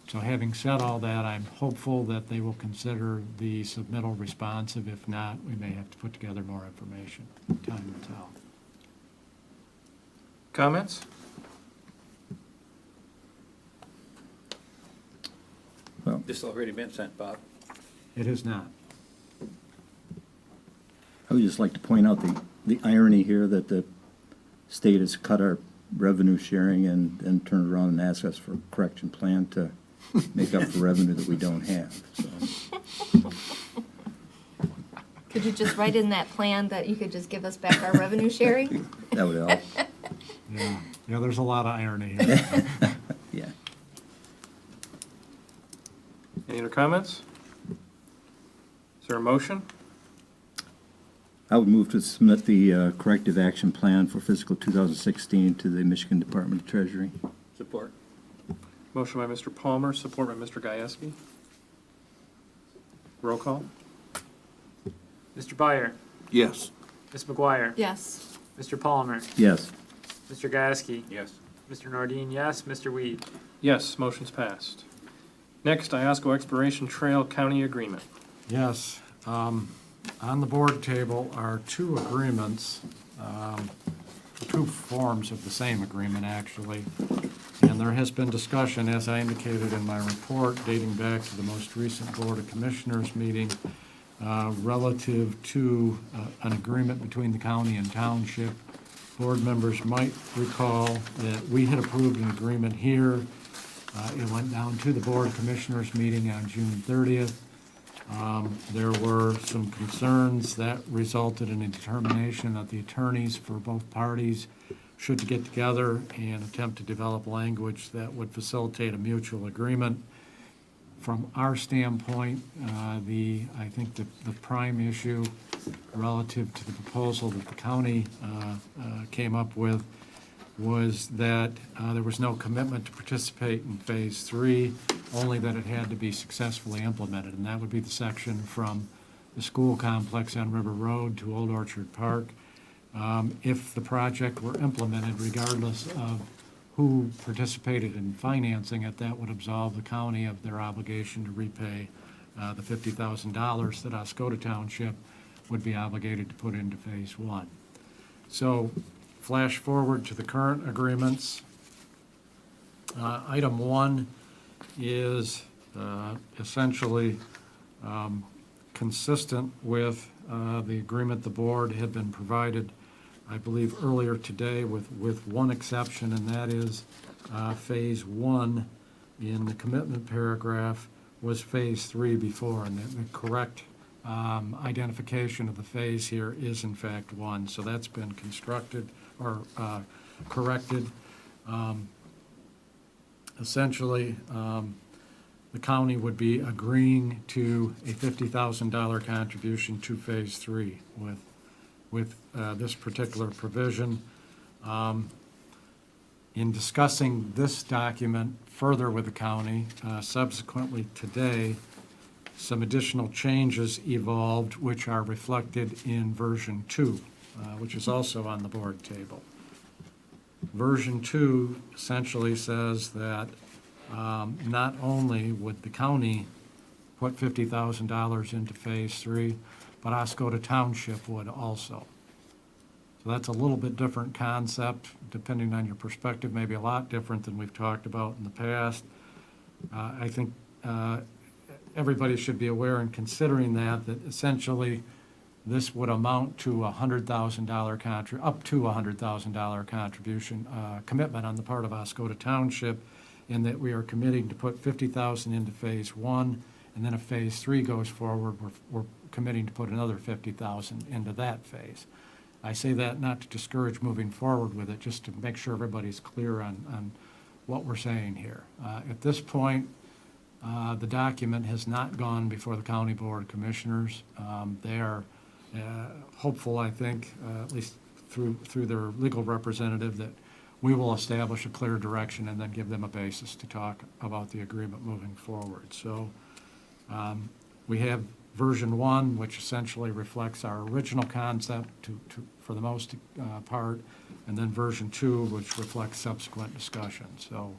So having said all that, I'm hopeful that they will consider the submittal responsive. If not, we may have to put together more information. Time will tell. Comments? Well, This already been sent, Bob. It is not. I would just like to point out the irony here that the state has cut our revenue sharing and turned around and asked us for a correction plan to make up for revenue that we don't have, so. Could you just write in that plan that you could just give us back our revenue sharing? That would help. Yeah, there's a lot of irony here. Yeah. Any other comments? Is there a motion? I would move to submit the corrective action plan for fiscal 2016 to the Michigan Department of Treasury. Support. Motion by Mr. Palmer, support by Mr. Gieske. Roll call? Mr. Byer, Yes. Ms. McGuire, Yes. Mr. Palmer, Yes. Mr. Gieske, Yes. Mr. Nordine, yes, Mr. Weed. Yes, motion's passed. Next, Iosco Exploration Trail County Agreement. Yes, on the board table are two agreements, two forms of the same agreement, actually. And there has been discussion, as I indicated in my report, dating back to the most recent Board of Commissioners meeting, relative to an agreement between the county and township. Board members might recall that we had approved an agreement here. It went down to the Board of Commissioners meeting on June 30th. There were some concerns that resulted in a determination that the attorneys for both parties should get together and attempt to develop language that would facilitate a mutual agreement. From our standpoint, I think the prime issue relative to the proposal that the county came up with was that there was no commitment to participate in Phase 3, only that it had to be successfully implemented. And that would be the section from the school complex on River Road to Old Orchard Park. If the project were implemented, regardless of who participated in financing it, that would absolve the county of their obligation to repay the $50,000 that Oscoda Township would be obligated to put into Phase 1. So, flash forward to the current agreements. Item 1 is essentially consistent with the agreement the board had been provided, I believe, earlier today, with one exception, and that is Phase 1 in the commitment paragraph was Phase 3 before, and the correct identification of the phase here is in fact 1. So that's been constructed or corrected. Essentially, the county would be agreeing to a $50,000 contribution to Phase 3 with with this particular provision. In discussing this document further with the county, subsequently today, some additional changes evolved which are reflected in version 2, which is also on the board table. Version 2 essentially says that not only would the county put $50,000 into Phase 3, but Oscoda Township would also. So that's a little bit different concept, depending on your perspective, maybe a lot different than we've talked about in the past. I think everybody should be aware in considering that essentially this would amount to $100,000 up to $100,000 contribution, commitment on the part of Oscoda Township, in that we are committing to put $50,000 into Phase 1, and then if Phase 3 goes forward, we're committing to put another $50,000 into that phase. I say that not to discourage moving forward with it, just to make sure everybody's clear on what we're saying here. At this point, the document has not gone before the County Board of Commissioners. They are hopeful, I think, at least through their legal representative, that we will establish a clear direction and then give them a basis to talk about the agreement moving forward. So we have version 1, which essentially reflects our original concept for the most part, and then version 2, which reflects subsequent discussion. So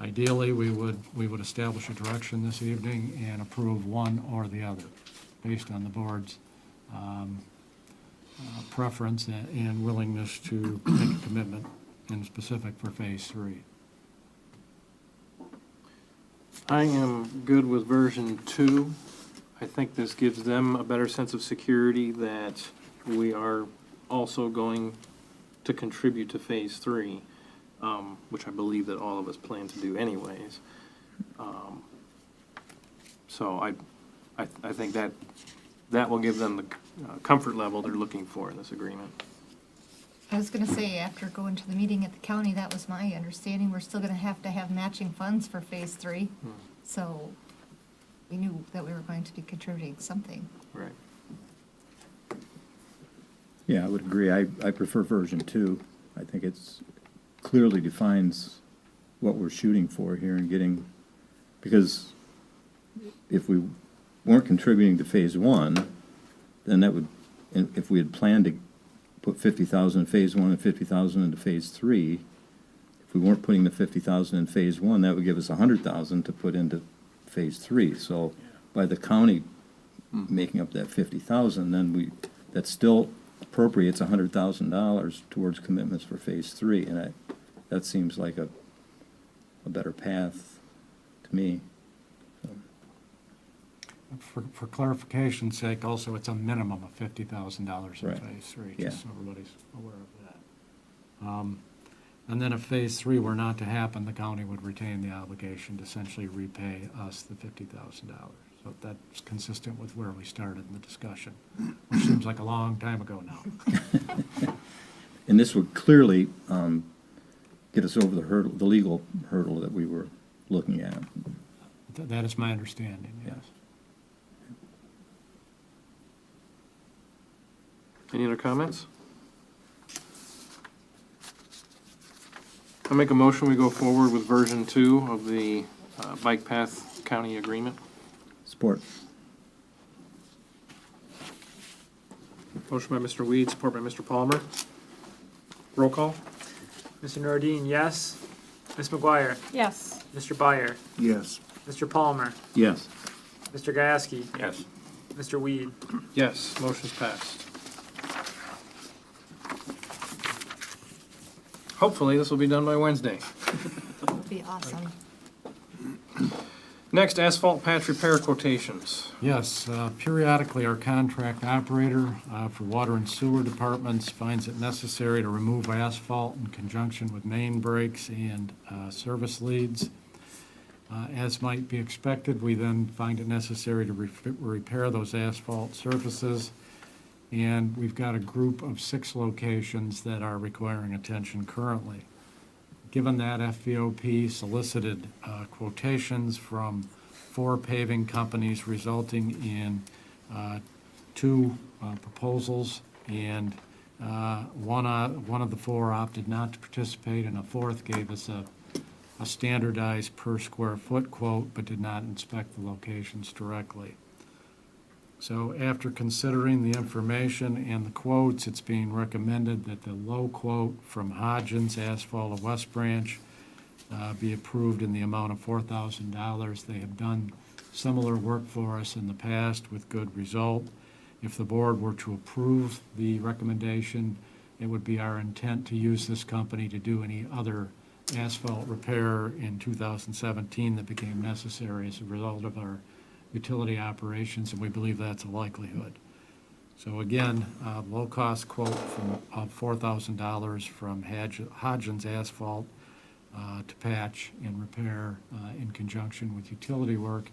ideally, we would establish a direction this evening and approve one or the other, based on the board's preference and willingness to make a commitment in specific for Phase 3. I am good with version 2. I think this gives them a better sense of security that we are also going to contribute to Phase 3, which I believe that all of us plan to do anyways. So I think that will give them the comfort level they're looking for in this agreement. I was gonna say, after going to the meeting at the county, that was my understanding, we're still gonna have to have matching funds for Phase 3. So we knew that we were going to be contributing something. Right. Yeah, I would agree. I prefer version 2. I think it's clearly defines what we're shooting for here and getting, because if we weren't contributing to Phase 1, then that would, if we had planned to put 50,000 in Phase 1 and 50,000 into Phase 3, if we weren't putting the 50,000 in Phase 1, that would give us 100,000 to put into Phase 3. So by the county making up that 50,000, then that still appropriates $100,000 towards commitments for Phase 3, and that seems like a better path to me. For clarification's sake, also, it's a minimum of $50,000 in Right. Phase 3, Yeah. just so everybody's aware of that. And then if Phase 3 were not to happen, the county would retain the obligation to essentially repay us the $50,000. So that's consistent with where we started in the discussion, which seems like a long time ago now. And this would clearly get us over the legal hurdle that we were looking at. That is my understanding, yes. Any other comments? I make a motion, we go forward with version 2 of the Bike Path County Agreement. Support. Motion by Mr. Weed, support by Mr. Palmer. Roll call? Mr. Nordine, yes. Ms. McGuire? Yes. Mr. Byer? Yes. Mr. Palmer? Yes. Mr. Gasky? Yes. Mr. Weed? Yes, motion's passed. Hopefully, this will be done by Wednesday. That would be awesome. Next, asphalt patch repair quotations. Yes, periodically, our contract operator for water and sewer departments finds it necessary to remove asphalt in conjunction with main breaks and service leads. As might be expected, we then find it necessary to repair those asphalt surfaces. And we've got a group of 6 locations that are requiring attention currently. Given that, FVOP solicited quotations from 4 paving companies, resulting in two proposals, and one of the four opted not to participate, and a fourth gave us a standardized per square foot quote, but did not inspect the locations directly. So after considering the information and the quotes, it's being recommended that the low quote from Hodgins Asphalt of West Branch be approved in the amount of $4,000. They have done similar work for us in the past with good result. If the board were to approve the recommendation, it would be our intent to use this company to do any other asphalt repair in 2017 that became necessary as a result of our utility operations, and we believe that's a likelihood. So again, low-cost quote of $4,000 from Hodgins Asphalt to patch and repair in conjunction with utility work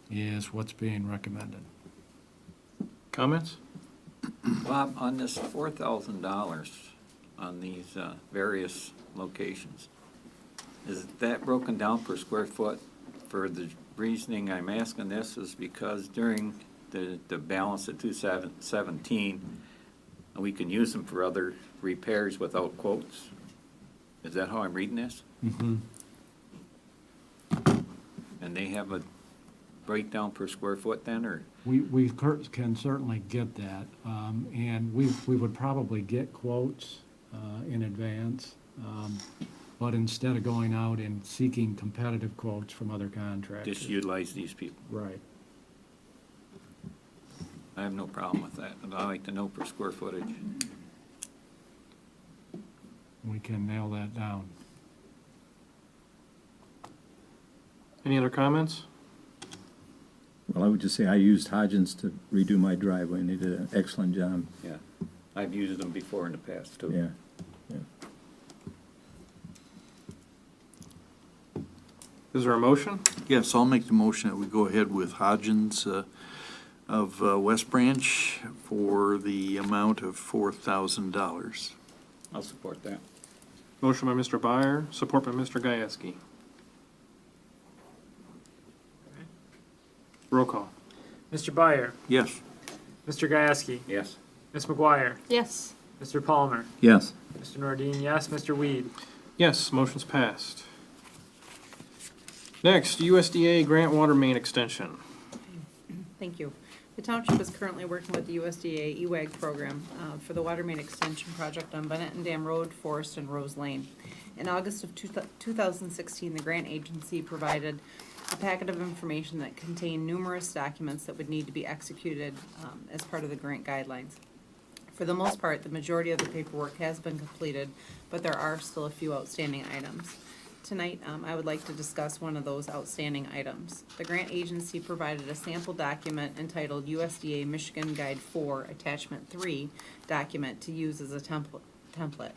is what's being recommended. Comments? Bob, on this $4,000 on these various locations, is that broken down per square foot? For the reasoning I'm asking this is because during the balance of 2017, we can use them for other repairs without quotes. Is that how I'm reading this? Mm-hmm. And they have a breakdown per square foot then, or? We can certainly get that, and we would probably get quotes in advance, but instead of going out and seeking competitive quotes from other contractors. Just utilize these people. Right. I have no problem with that, but I like to know per square footage. We can nail that down. Any other comments? Well, I would just say I used Hodgins to redo my driveway, and they did an excellent job. Yeah, I've used them before in the past too. Yeah. Is there a motion? Yes, I'll make the motion that we go ahead with Hodgins of West Branch for the amount of $4,000. I'll support that. Motion by Mr. Byer, support by Mr. Gieske. Roll call. Mr. Byer, Yes. Mr. Gieske, Yes. Ms. McGuire, Yes. Mr. Palmer, Yes. Mr. Nordine, yes, Mr. Weed. Yes, motion's passed. Next, USDA grant water main extension. Thank you. The township is currently working with the USDA EWAG program for the water main extension project on Benetton Dam Road, Forest, and Rose Lane. In August of 2016, the grant agency provided a packet of information that contained numerous documents that would need to be executed as part of the grant guidelines. For the most part, the majority of the paperwork has been completed, but there are still a few outstanding items. Tonight, I would like to discuss one of those outstanding items. The grant agency provided a sample document entitled USDA Michigan Guide 4 Attachment 3 document to use as a template.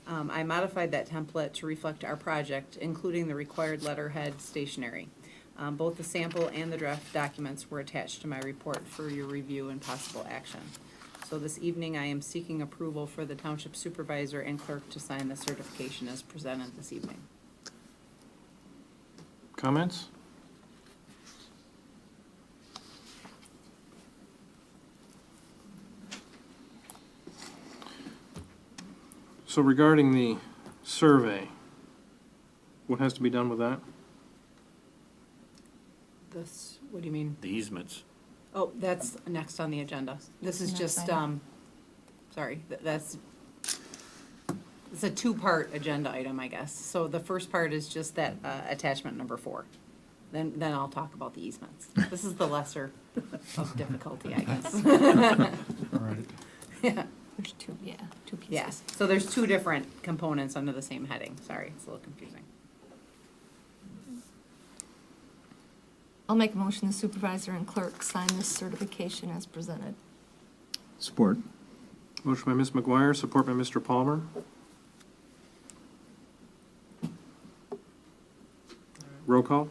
I modified that template to reflect our project, including the required letterhead stationery. Both the sample and the draft documents were attached to my report for your review and possible action. So this evening, I am seeking approval for the township supervisor and clerk to sign the certification as presented this evening. Comments? So regarding the survey, what has to be done with that? This, what do you mean? The easements. Oh, that's next on the agenda. This is Next just, item. sorry, it's a two-part agenda item, I guess. So the first part is just that, attachment number 4. Then I'll talk about the easements. This is the lesser of difficulty, I guess. All right. Yeah, There's two pieces. yeah. So there's two different components under the same heading. Sorry, it's a little confusing. I'll make a motion the supervisor and clerk sign this certification as presented. Support. Motion by Ms. McGuire, support by Mr. Palmer. Roll call.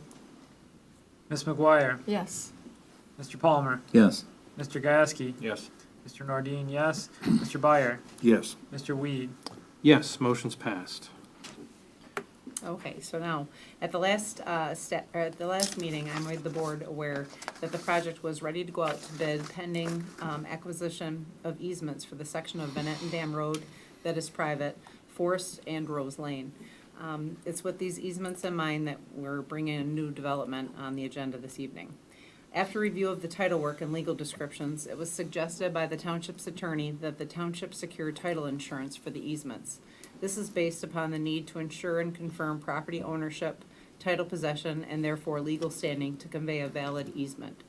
Ms. McGuire, Yes. Mr. Palmer, Yes. Mr. Gieske, Yes. Mr. Nordine, yes, Mr. Byer, Yes. Mr. Weed. Yes, motion's passed. Okay, so now, at the last, at the last meeting, I made the board aware that the project was ready to go out to bid pending, acquisition of easements for the section of Benetton Dam Road that is private, Forest and Rose Lane. It's with these easements in mind that we're bringing a new development on the agenda this evening. After review of the title work and legal descriptions, it was suggested by the township's attorney that the township secure title insurance for the easements. This is based upon the need to ensure and confirm property ownership, title possession, and therefore legal standing to convey a valid easement.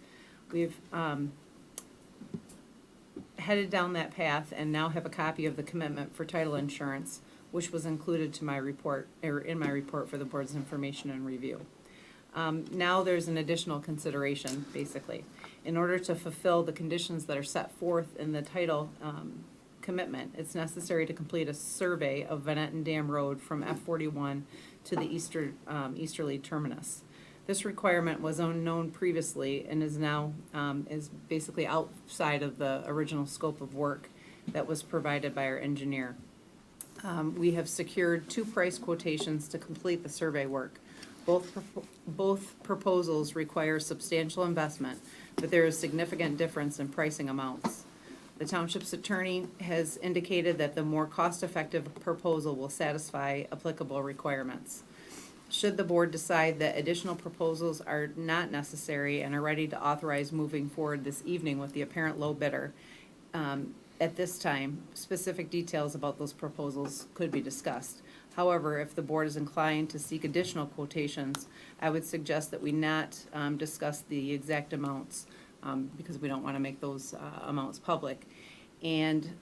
We've headed down that path and now have a copy of the commitment for title insurance, which was included to my report, or in my report for the board's information and review. Now there's an additional consideration, basically. In order to fulfill the conditions that are set forth in the title commitment, it's necessary to complete a survey of Benetton Dam Road from F41 to the easterly terminus. This requirement was unknown previously and is now, is basically outside of the original scope of work that was provided by our engineer. We have secured 2 price quotations to complete the survey work. Both proposals require substantial investment, but there is significant difference in pricing amounts. The township's attorney has indicated that the more cost-effective proposal will satisfy applicable requirements. Should the board decide that additional proposals are not necessary and are ready to authorize moving forward this evening with the apparent low bidder, at this time, specific details about those proposals could be discussed. However, if the board is inclined to seek additional quotations, I would suggest that we not discuss the exact amounts because we don't want to make those amounts public, and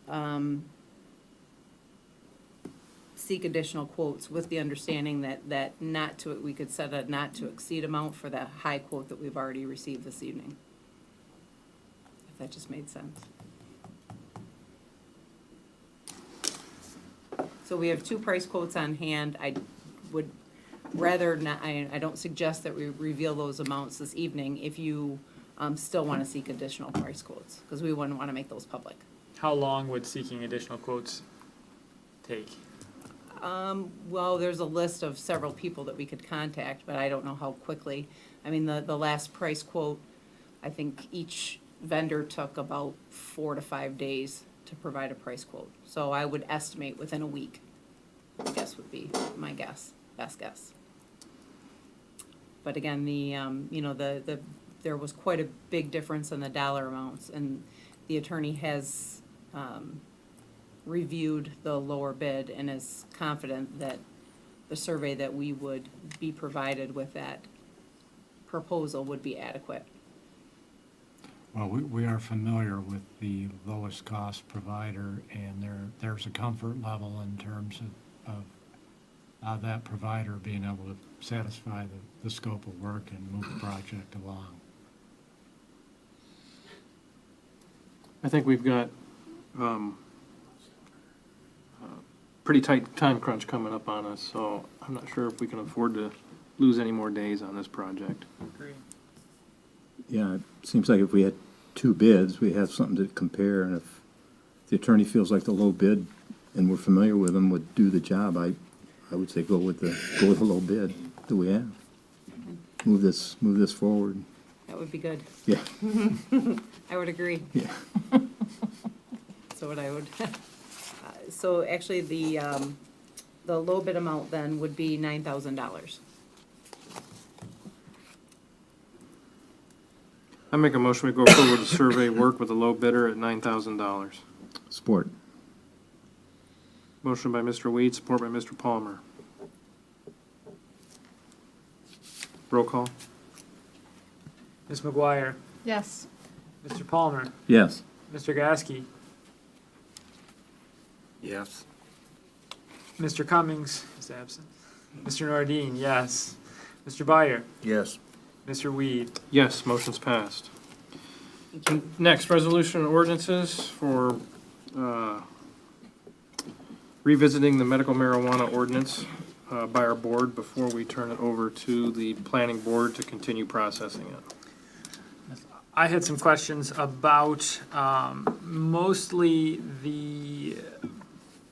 seek additional quotes with the understanding that not to, we could set a not to exceed amount for that high quote that we've already received this evening. If that just made sense. So we have 2 price quotes on hand. I would rather not, I don't suggest that we reveal those amounts this evening if you still want to seek additional price quotes, because we wouldn't want to make those public. How long would seeking additional quotes take? Well, there's a list of several people that we could contact, but I don't know how quickly. I mean, the last price quote, I think each vendor took about 4 to 5 days to provide a price quote. So I would estimate within a week, I guess would be my guess, best guess. But again, there was quite a big difference in the dollar amounts, and the attorney has reviewed the lower bid and is confident that the survey that we would be provided with that proposal would be adequate. Well, we are familiar with the lowest cost provider, and there's a comfort level in terms of that provider being able to satisfy the scope of work and move the project along. I think we've got pretty tight time crunch coming up on us, so I'm not sure if we can afford to lose any more days on this project. Agree. Yeah, it seems like if we had 2 bids, we have something to compare, and if the attorney feels like the low bid, and we're familiar with them, would do the job, I would say go with the low bid that we have. Move this forward. That would be good. Yeah. I would agree. Yeah. So what I would, so actually the low bid amount then would be $9,000. I make a motion, we go forward with the survey work with a low bidder at $9,000. Support. Motion by Mr. Weed, support by Mr. Palmer. Roll call. Ms. McGuire, Yes. Mr. Palmer, Yes. Mr. Gasky, Yes. Mr. Cummings is absent. Mr. Nordine, yes. Mr. Byer, Yes. Mr. Weed. Yes, motion's passed. Next, resolution and ordinances for revisiting the medical marijuana ordinance by our board before we turn it over to the planning board to continue processing it. I had some questions about mostly the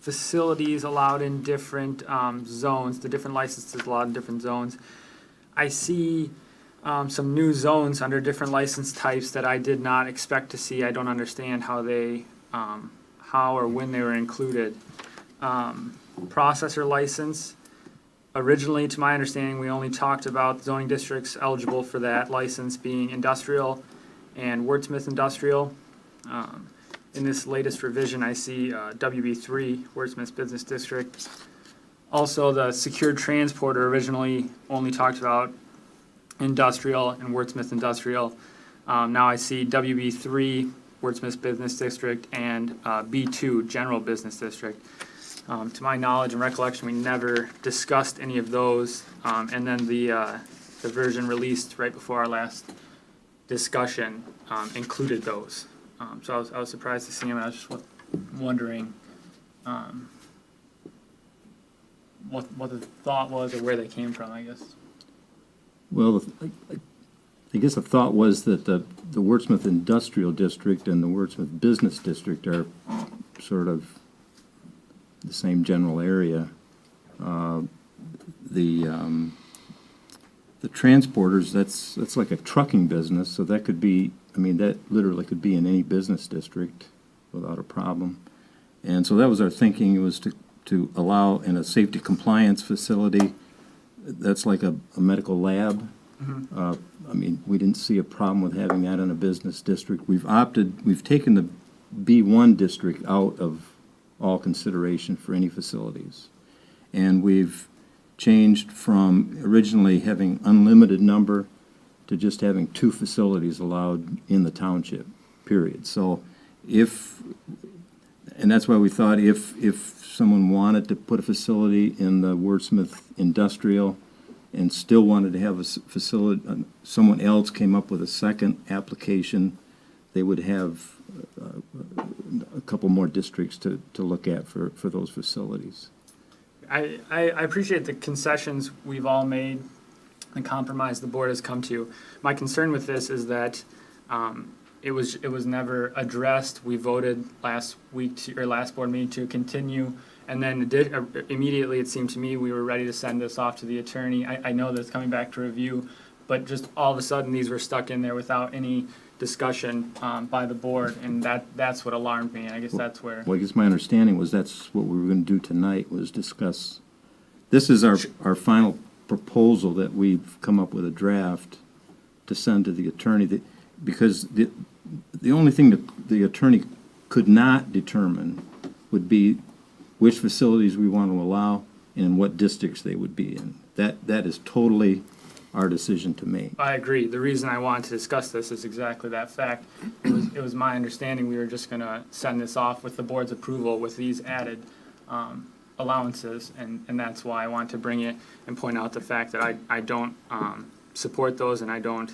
facilities allowed in different zones, the different licenses allowed in different zones. I see some new zones under different license types that I did not expect to see. I don't understand how they, how or when they were included. Processor license, originally, to my understanding, we only talked about zoning districts eligible for that license being industrial and wordsmith industrial. In this latest revision, I see WB3, Wordsmith Business District. Also, the secured transporter originally only talked about industrial and wordsmith industrial. Now I see WB3, Wordsmith Business District, and B2, General Business District. To my knowledge and recollection, we never discussed any of those. And then the version released right before our last discussion included those. So I was surprised to see them. I was just wondering what the thought was or where they came from, I guess. Well, I guess the thought was that the Wordsmith Industrial District and the Wordsmith Business District are sort of the same general area. The transporters, that's like a trucking business, so that could be, I mean, that literally could be in any business district without a problem. And so that was our thinking, was to allow in a safety compliance facility, that's like a medical lab. I mean, we didn't see a problem with having that in a business district. We've taken the B1 district out of all consideration for any facilities. And we've changed from originally having unlimited number to just having 2 facilities allowed in the township, period. So and that's why we thought if someone wanted to put a facility in the Wordsmith Industrial and still wanted to have a facility, someone else came up with a second application, they would have a couple more districts to look at for those facilities. I appreciate the concessions we've all made, the compromise the board has come to. My concern with this is that it was never addressed. We voted last board meeting to continue, and then immediately it seemed to me we were ready to send this off to the attorney. I know that it's coming back to review, but just all of a sudden these were stuck in there without any discussion by the board, and that's what alarmed me. I guess that's where. Well, I guess my understanding was that's what we were going to do tonight, was discuss. This is our final proposal that we've come up with a draft to send to the attorney, because the only thing that the attorney could not determine would be which facilities we want to allow and what districts they would be in. That is totally our decision to make. I agree. The reason I wanted to discuss this is exactly that fact. It was my understanding we were just going to send this off with the board's approval with these added allowances, and that's why I want to bring it and point out the fact that I don't support those, and I don't.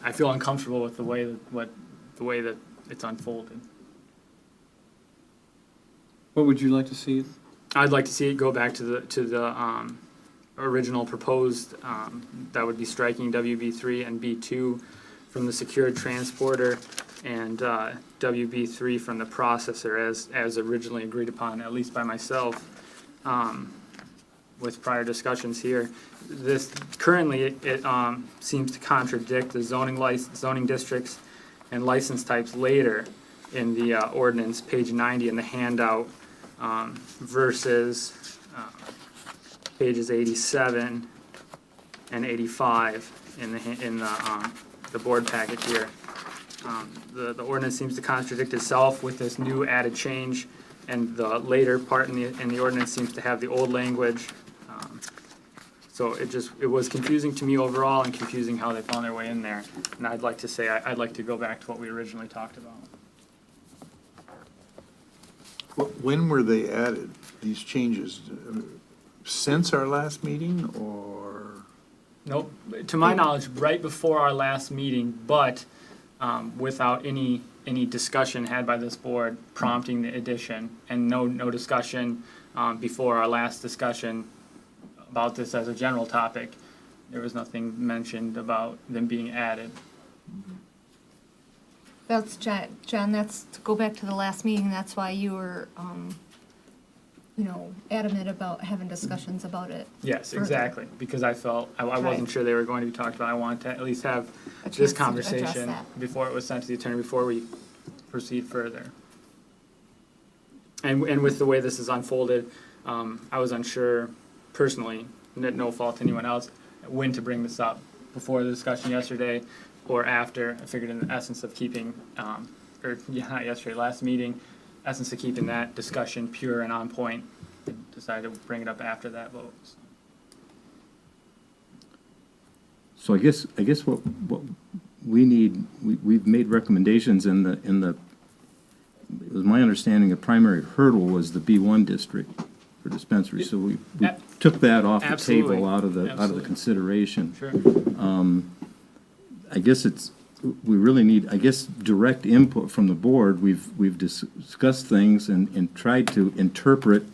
I feel uncomfortable with the way that it's unfolded. What would you like to see? I'd like to see it go back to the original proposed, that would be striking WB3 and B2 from the secured transporter, and WB3 from the processor as originally agreed upon, at least by myself, with prior discussions here. This currently it seems to contradict the zoning districts and license types later in the ordinance, page 90 in the handout, versus pages 87 and 85 in the board packet here. The ordinance seems to contradict itself with this new added change, and the later part in the ordinance seems to have the old language. So it was confusing to me overall, and confusing how they found their way in there. And I'd like to say I'd like to go back to what we originally talked about. When were they added, these changes? Since our last meeting, or? Nope, to my knowledge, right before our last meeting, but without any discussion had by this board prompting the addition, and no discussion before our last discussion about this as a general topic. There was nothing mentioned about them being added. That's, John, that's, to go back to the last meeting, that's why you were, adamant about having discussions about it. Yes, further. exactly, because I felt, I wasn't Right. sure they were going to be talked about. I wanted to at least have A chance this to conversation address that. before it was sent to the attorney, before we proceed further. And with the way this is unfolded, I was unsure personally, no fault to anyone else, when to bring this up, before the discussion yesterday or after. I figured in the essence of keeping, not yesterday, last meeting, essence of keeping that discussion pure and on point, decided to bring it up after that vote. So I guess what we need, we've made recommendations in the, it was my understanding the primary hurdle was the B1 district for dispensary, so we took that off the Absolutely. table out of the Absolutely. consideration. Sure. I guess we really need, I guess, direct input from the board. We've discussed things and tried to interpret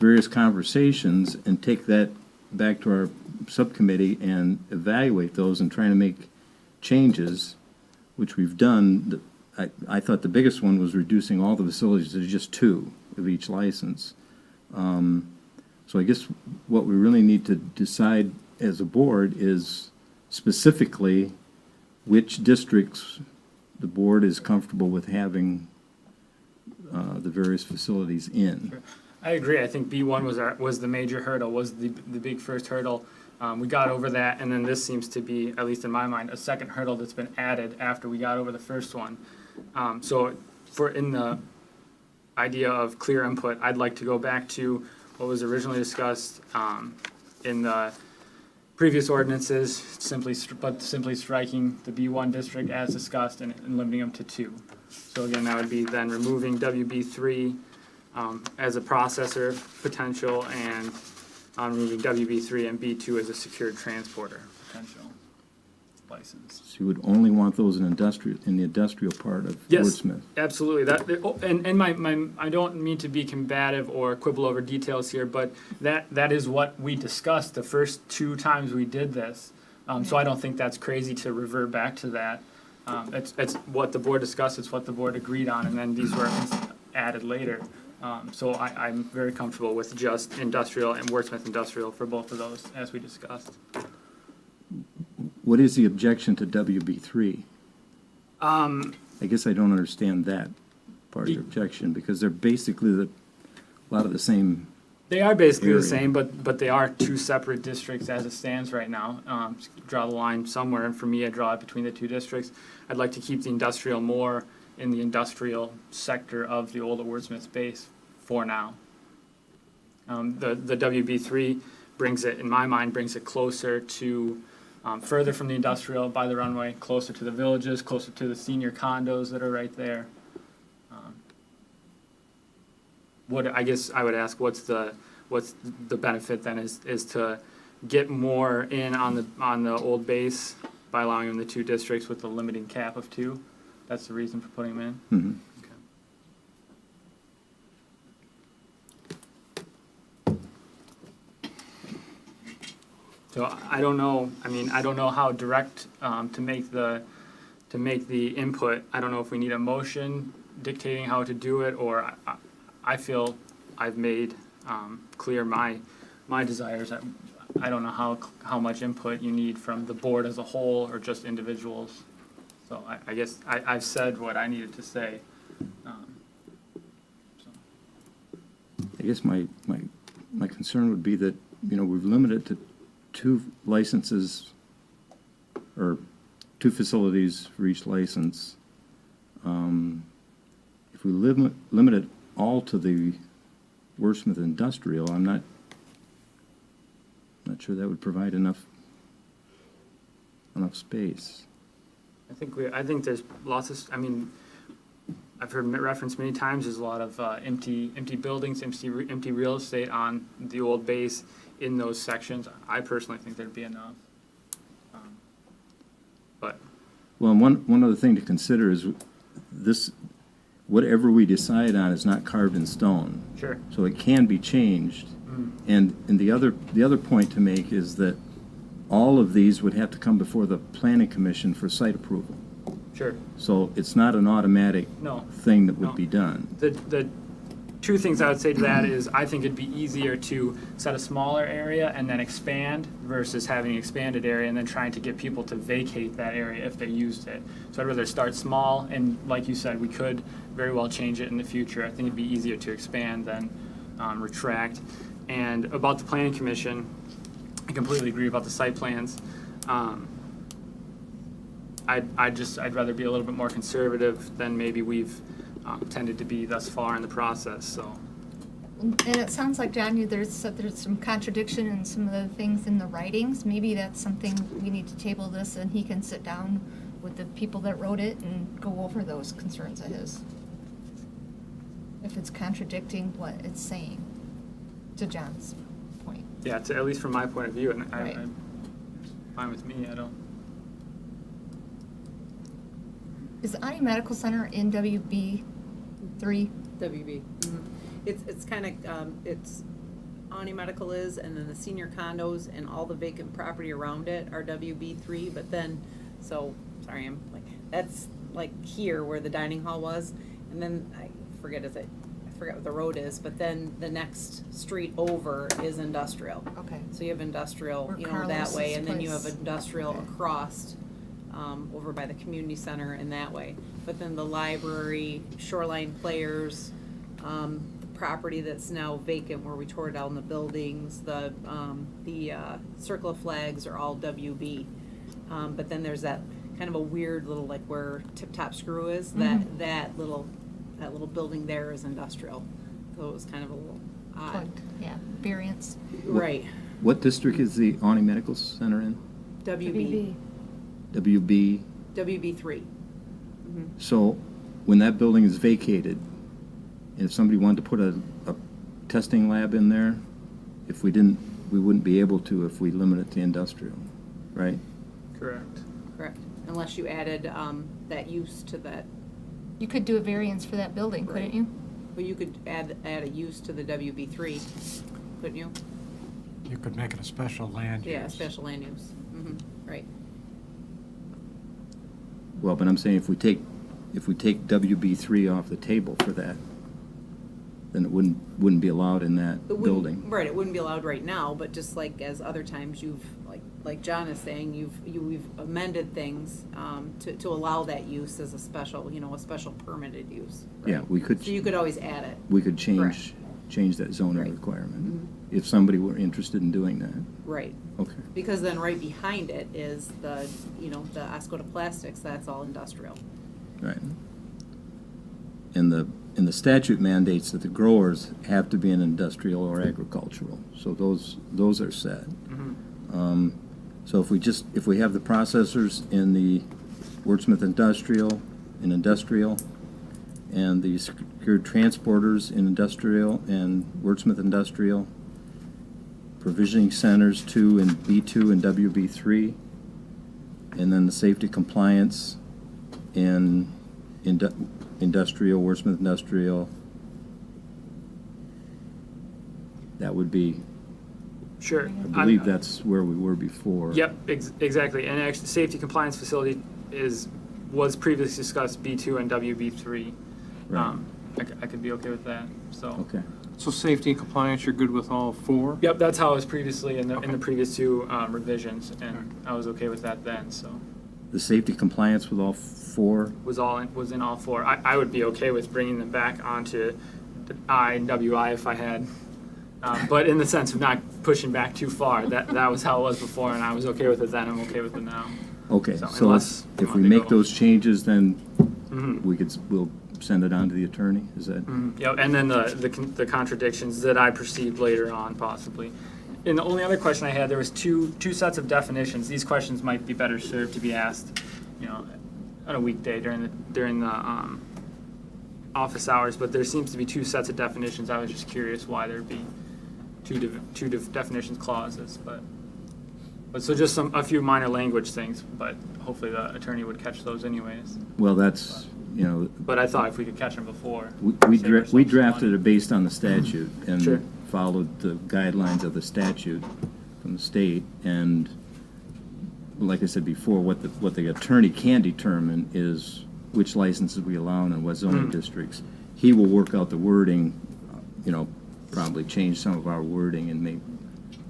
various conversations and take that back to our subcommittee and evaluate those and trying to make changes, which we've done. I thought the biggest one was reducing all the facilities to just 2 of each license. So I guess what we really need to decide as a board is specifically which districts the board is comfortable with having the various facilities in. I agree. I think B1 was the major hurdle, was the big first hurdle. We got over that, and then this seems to be, at least in my mind, a second hurdle that's been added after we got over the first one. So in the idea of clear input, I'd like to go back to what was originally discussed in the previous ordinances, simply striking the B1 district as discussed and limiting them to 2. So again, that would be then removing WB3 as a processor potential, and removing WB3 and B2 as a secured transporter potential license. So you would only want those in the industrial part of Yes, Wordsmith. absolutely. I don't mean to be combative or quibble over details here, but that is what we discussed the first 2 times we did this. So I don't think that's crazy to revert back to that. It's what the board discussed, it's what the board agreed on, and then these were added later. So I'm very comfortable with just industrial and Wordsmith industrial for both of those, as we discussed. What is the objection to WB3? I guess I don't understand that part of your objection, because they're basically a lot of the same. They are basically area. the same, but they are 2 separate districts as it stands right now. Draw the line somewhere, and for me, I draw it between the 2 districts. I'd like to keep the industrial more in the industrial sector of the old Wordsmith space for now. The WB3 brings it, in my mind, brings it closer to, further from the industrial by the runway, closer to the villages, closer to the senior condos that are right there. I guess I would ask, what's the benefit then is to get more in on the old base by allowing them the 2 districts with the limiting cap of 2? That's the reason for putting them in? Mhm. So I don't know, I don't know how direct to make the input. I don't know if we need a motion dictating how to do it, or I feel I've made clear my desires. I don't know how much input you need from the board as a whole or just individuals. So I guess I've said what I needed to say. I guess my concern would be that, we've limited to 2 licenses, or 2 facilities for each license. If we limit it all to the Wordsmith Industrial, I'm not sure that would provide enough space. I think there's lots of, I've heard referenced many times, there's a lot of empty buildings, empty real estate on the old base in those sections. I personally think there'd be enough. But Well, and one other thing to consider is this, whatever we decide on is not carved in stone. sure. So it can be changed. And the other point to make is that all of these would have to come before the planning commission for site approval. Sure. So it's not an automatic No. thing that would No. be done. The two things I would say to that is I think it'd be easier to set a smaller area and then expand versus having an expanded area and then trying to get people to vacate that area if they used it. So I'd rather start small, and like you said, we could very well change it in the future. I think it'd be easier to expand than retract. And about the planning commission, I completely agree about the site plans. I'd rather be a little bit more conservative than maybe we've tended to be thus far in the process, so. And it sounds like, John, there's some contradiction in some of the things in the writings. Maybe that's something we need to table this and he can sit down with the people that wrote it and go over those concerns of his. If it's contradicting what it's saying, to John's point. Yeah, at least from my point of view, and Right. I'm fine with me, I don't. Is the Ani Medical Center in WB 3? WB. It's kind of, it's, Ani Medical is, and then the senior condos and all the vacant property around it are WB3, but then, so, sorry, I'm like, that's like here where the dining hall was, and then, I forget what the road is, but then the next street over is industrial. Okay. So you have industrial, Where you know, that Carlos's way, and then you have place. industrial Okay. across, over by the community center in that way. But then the library, Shoreline Players, the property that's now vacant where we tore down the buildings, the Circle of Flags are all WB. But then there's that kind of a weird little, like where Tip Top Screw is, that little building there is industrial. So it was kind of a little odd. Yeah, variance. Right, What district is the Ani Medical Center in? WB, WB. WB3. So when that building is vacated, and if somebody wanted to put a testing lab in there, if we didn't, we wouldn't be able to if we limit it to industrial, right? Correct. Correct, unless you added that use to that. You could do a variance for that building, couldn't Right. you? Well, you could add a use to the WB3, couldn't you? You could make it a special land use. Yeah, special land use, right. Well, but I'm saying if we take WB3 off the table for that, then it wouldn't be allowed in that It wouldn't- building. Right, it wouldn't be allowed right now, but just like as other times you've, like John is saying, we've amended things to allow that use as a special, a special permitted use. Yeah, we could. So you could always add it. We could Correct. change that zoning Right. requirement, if somebody were interested in doing that. Right, Okay. because then right behind it is the Oscoda Plastics, that's all industrial. Right. And the statute mandates that the growers have to be in industrial or agricultural, so those are set. So if we have the processors in the Wordsmith Industrial, and the secured transporters in industrial and Wordsmith Industrial, provisioning centers 2 and B2 and WB3, and then the safety compliance in industrial, Wordsmith Industrial, that would be, Sure. I believe that's where we were before. Yep, exactly. And actually, safety compliance facility was previously discussed B2 and WB3. Right. I could be okay with that, so. Okay. So safety and compliance, you're good with all 4? Yep, that's how it was previously in the Okay. previous 2 revisions, and I was okay with that then, so. The safety compliance with all 4? Was in all 4. I would be okay with bringing them back onto the I and WI if I had, but in the sense of not pushing back too far. That was how it was before, and I was okay with it then. I'm okay with it now. Okay, So so unless you if want we to make go- those changes, then Mhm. we'll send it on to the attorney, is that? Yeah, and then the contradictions that I perceived later on possibly. And the only other question I had, there was two sets of definitions. These questions might be better served to be asked, on a weekday during the office hours. But there seems to be 2 sets of definitions. I was just curious why there'd be two definitions clauses, but so just a few minor language things. But hopefully the attorney would catch those anyways. Well, that's, But I thought if we could catch them before. we save ourselves we some drafted money. it based on the statute Sure. and followed the guidelines of the statute from the state, and like I said before, what the attorney can determine is which licenses we allow and what zoning districts. He will work out the wording, probably change some of our wording and make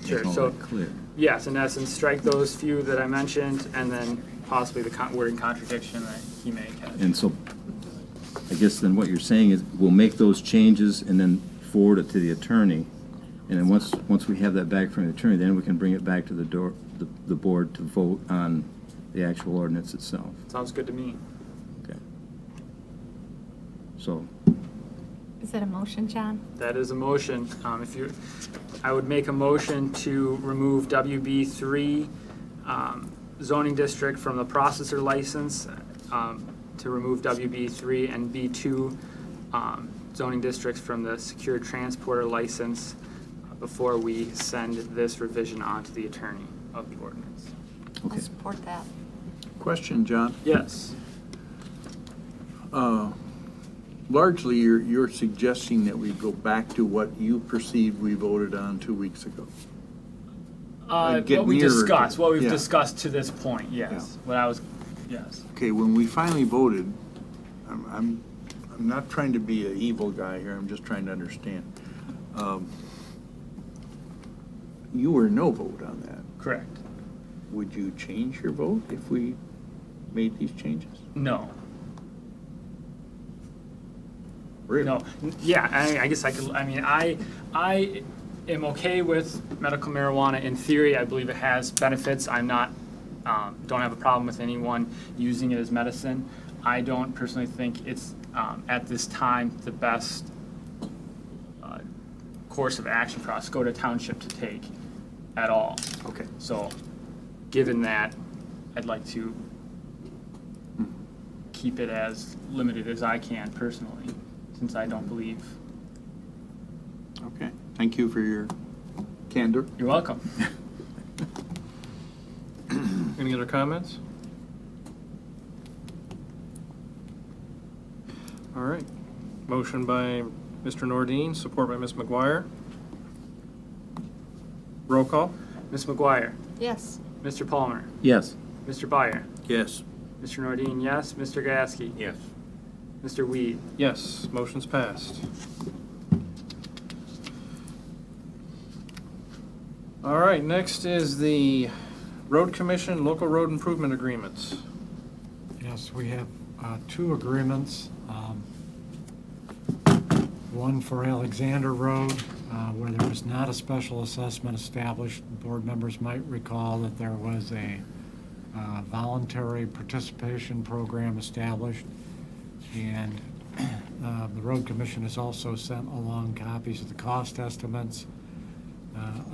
Sure, all so- that clear. Yes, in essence, strike those few that I mentioned, and then possibly the wording contradiction that he may catch. And so, I guess then what you're saying is, we'll make those changes and then forward it to the attorney. And then once we have that back from the attorney, then we can bring it back to the board to vote on the actual ordinance itself. Sounds good to me. Okay. So, Is that a motion, John? That is a motion. I would make a motion to remove WB3 zoning district from the processor license, to remove WB3 and B2 zoning districts from the secure transporter license before we send this revision on to the attorney of the ordinance. okay. I'll support that. Question, John. Yes. Largely, you're suggesting that we go back to what you perceived we voted on 2 weeks ago. Get What we nearer to- discussed, what we've yeah. discussed to this point, yes. Yes. Okay, when we finally voted, I'm not trying to be an evil guy here, I'm just trying to understand. You were no vote on that. Correct. Would you change your vote if we made these changes? No. Really? No, yeah, I guess I could, I am okay with medical marijuana in theory. I believe it has benefits. I'm not, don't have a problem with anyone using it as medicine. I don't personally think it's, at this time, the best course of action for Oscoda Township to take at all. Okay. So, given that, I'd like to keep it as limited as I can personally, since I don't believe. Okay, thank you for your candor. You're welcome. Any other comments? All right. Motion by Mr. Nordine, support by Ms. McGuire. Roll call? Ms. McGuire, Yes. Mr. Palmer, Yes. Mr. Byer, Yes. Mr. Nordine, yes, Mr. Gasky, Yes. Mr. Weed. Yes, motion's passed. All right, next is the Road Commission Local Road Improvement Agreements. Yes, we have two agreements. One for Alexander Road, where there was not a special assessment established. Board members might recall that there was a voluntary participation program established. And the Road Commission has also sent along copies of the cost estimates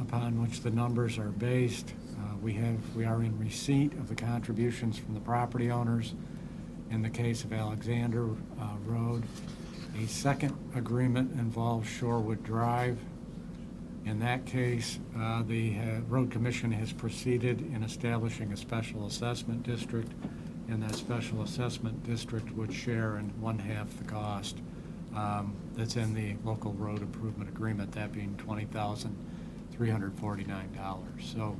upon which the numbers are based. We are in receipt of the contributions from the property owners in the case of Alexander Road. A second agreement involves Shorewood Drive. In that case, the Road Commission has proceeded in establishing a special assessment district, and that special assessment district would share in 1/2 the cost that's in the local road improvement agreement, that being $20,349. So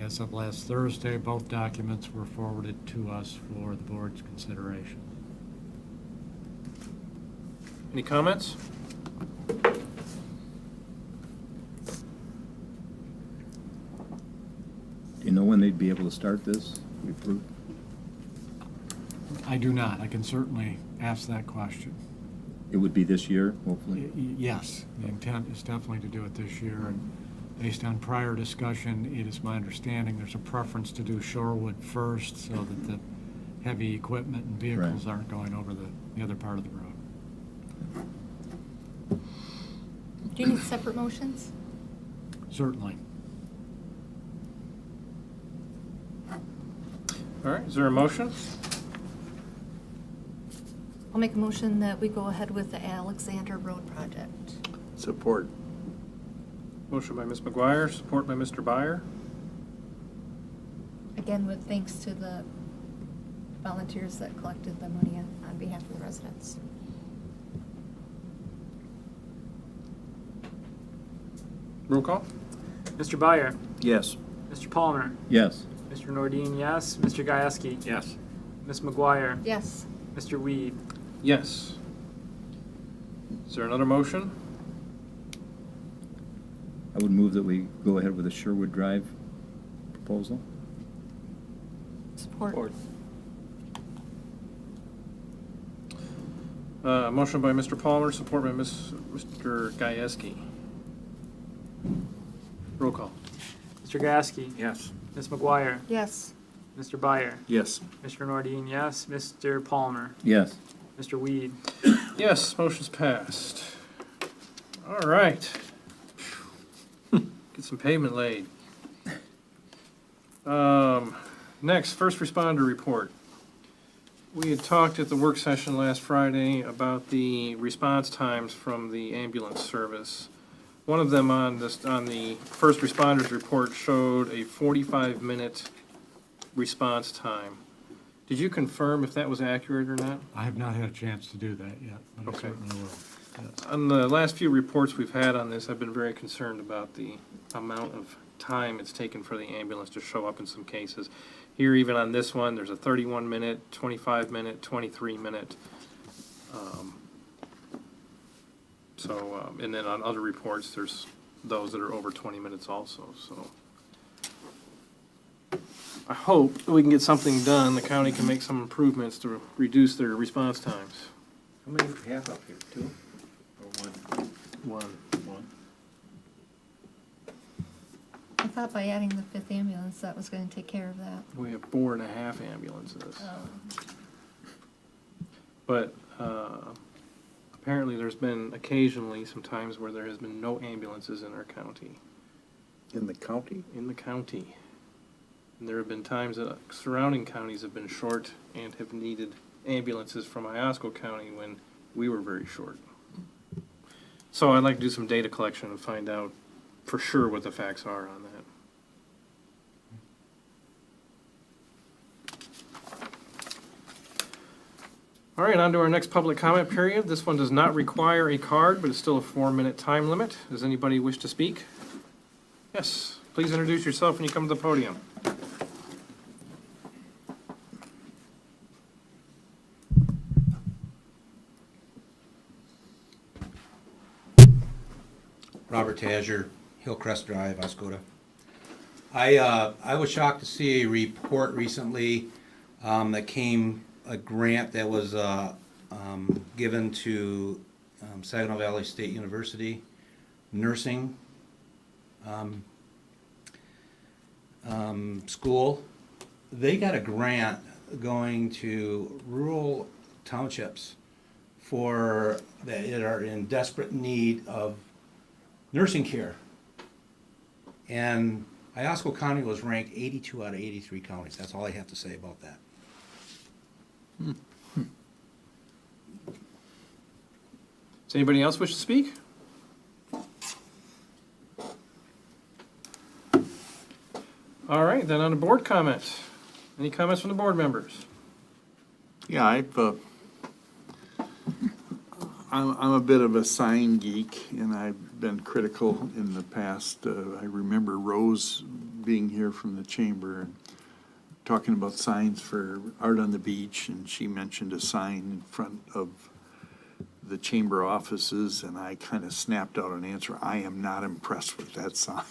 as of last Thursday, both documents were forwarded to us for the board's consideration. Any comments? Do you know when they'd be able to start this? We approved? I do not. I can certainly ask that question. It would be this year, hopefully? Yes, the intent is definitely to do it this year, and based on prior discussion, it is my understanding there's a preference to do Shorewood first so that the heavy equipment and vehicles Right. aren't going over the other part of the road. Do you need separate motions? Certainly. All right, is there a motion? I'll make a motion that we go ahead with the Alexander Road project. Support. Motion by Ms. McGuire, support by Mr. Byer. Again, with thanks to the volunteers that collected the money on behalf of the residents. Roll call? Mr. Byer, Yes. Mr. Palmer, Yes. Mr. Nordine, yes. Mr. Gieske? Yes. Ms. McGuire? Yes. Mr. Weed? Yes. Is there another motion? I would move that we go ahead with the Sherwood Drive proposal. Support. Motion by Mr. Palmer, support by Mr. Gieske. Roll call. Mr. Gieske? Yes. Ms. McGuire? Yes. Mr. Byer? Yes. Mr. Nordine, yes. Mr. Palmer? Yes. Mr. Weed? Yes, motion's passed. All right. Get some pavement laid. Next, first responder report. We had talked at the work session last Friday about the response times from the ambulance service. One of them on the first responders report showed a 45-minute response time. Did you confirm if that was accurate or not? I have not had a chance to do that yet, but I Okay. certainly will. Yes. On the last few reports we've had on this, I've been very concerned about the amount of time it's taken for the ambulance to show up in some cases. Here, even on this one, there's a 31-minute, 25-minute, 23-minute. And then on other reports, there's those that are over 20 minutes also, so. I hope we can get something done, the county can make some improvements to reduce their response times. How many do we have up here? 2 or 1? One. I thought by adding the 5th ambulance, that was going to take care of that. We have 4.5 ambulances. Oh. But apparently there's been occasionally some times where there has been no ambulances in our county. In the county? In the county. And there have been times that surrounding counties have been short and have needed ambulances from Oscoda County when we were very short. So I'd like to do some data collection and find out for sure what the facts are on that. All right, on to our next public comment period. This one does not require a card, but it's still a 4-minute time limit. Does anybody wish to speak? Yes, please introduce yourself when you come to the podium. Robert Tazier, Hillcrest Drive, Oscoda. I was shocked to see a report recently that came, a grant that was given to Saginaw Valley State University nursing school. They got a grant going to rural townships for that are in desperate need of nursing care. And Iosco County was ranked 82 out of 83 counties. That's all I have to say about that. Does anybody else wish to speak? All right, then on to board comments. Any comments from the board members? Yeah, I'm a bit of a sign geek, and I've been critical in the past. I remember Rose being here from the chamber and talking about signs for art on the beach, and she mentioned a sign in front of the chamber offices, and I kind of snapped out an answer. I am not impressed with that sign.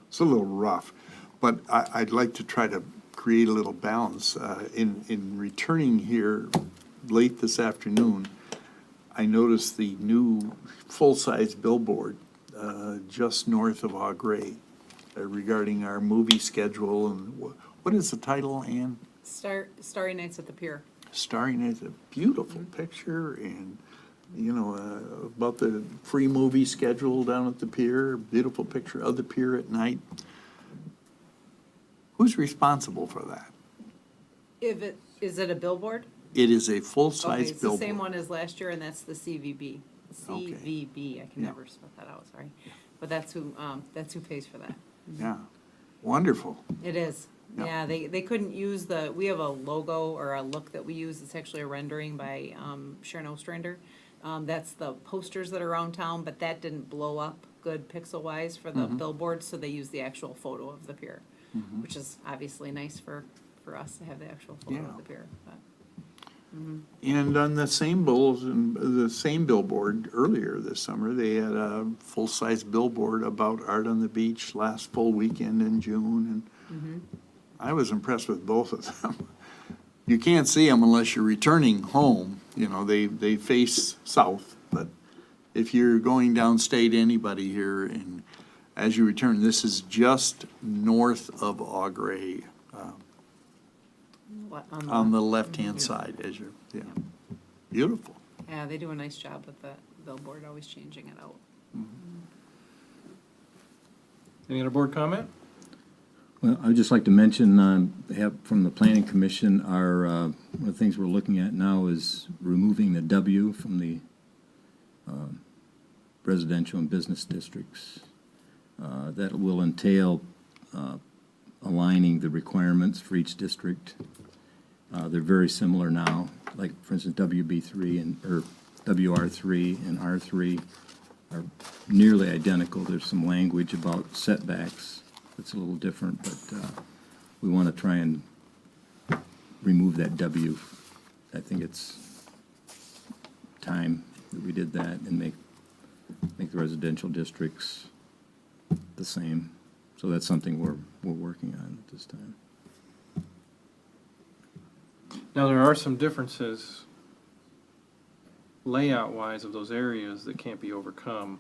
It's a little rough, but I'd like to try to create a little balance. In returning here late this afternoon, I noticed the new full-size billboard just north of Augrey regarding our movie schedule. And what is the title, Ann? Starry Nights at the Pier. Starry Nights, a beautiful picture, and you know, about the free movie schedule down at the pier, beautiful picture of the pier at night. Who's responsible for that? Is it a billboard? It is a Okay, full-size it's billboard. the same one as last year, and that's the CVB. Okay. CVB, I can Yeah. never spell that out, sorry. But that's who pays for that. Yeah, wonderful. It is. Yeah. Yeah, they couldn't use we have a logo or a look that we use. It's actually a rendering by Sharon Ostrander. That's the posters that are around town, but that didn't blow up good pixel-wise for the billboard, so they used the actual photo of the pier. which is obviously nice for us to have the actual photo Yeah. of the beer, but. And on the same billboard earlier this summer, they had a full-size billboard about Art on the Beach last full weekend in June, and I was impressed with both of them. You can't see them unless you're returning home, you know, they face south, but if you're going downstate, anybody here, and as you return, this is just north of Augrey, What, on the left-hand side as you're, yeah. Beautiful. Yeah, they do a nice job with the billboard, always changing it out. Any other board comment? Well, I'd just like to mention, from the Planning Commission, one of the things we're looking at now is removing the W from the residential and business districts. That will entail aligning the requirements for each district. They're very similar now, like, for instance, WB3 or WR3 and R3 are nearly identical. There's some language about setbacks that's a little different, but we want to try and remove that W. I think it's time that we did that and make the residential districts the same. So that's something we're working on at this time. Now, there are some differences layout-wise of those areas that can't be overcome.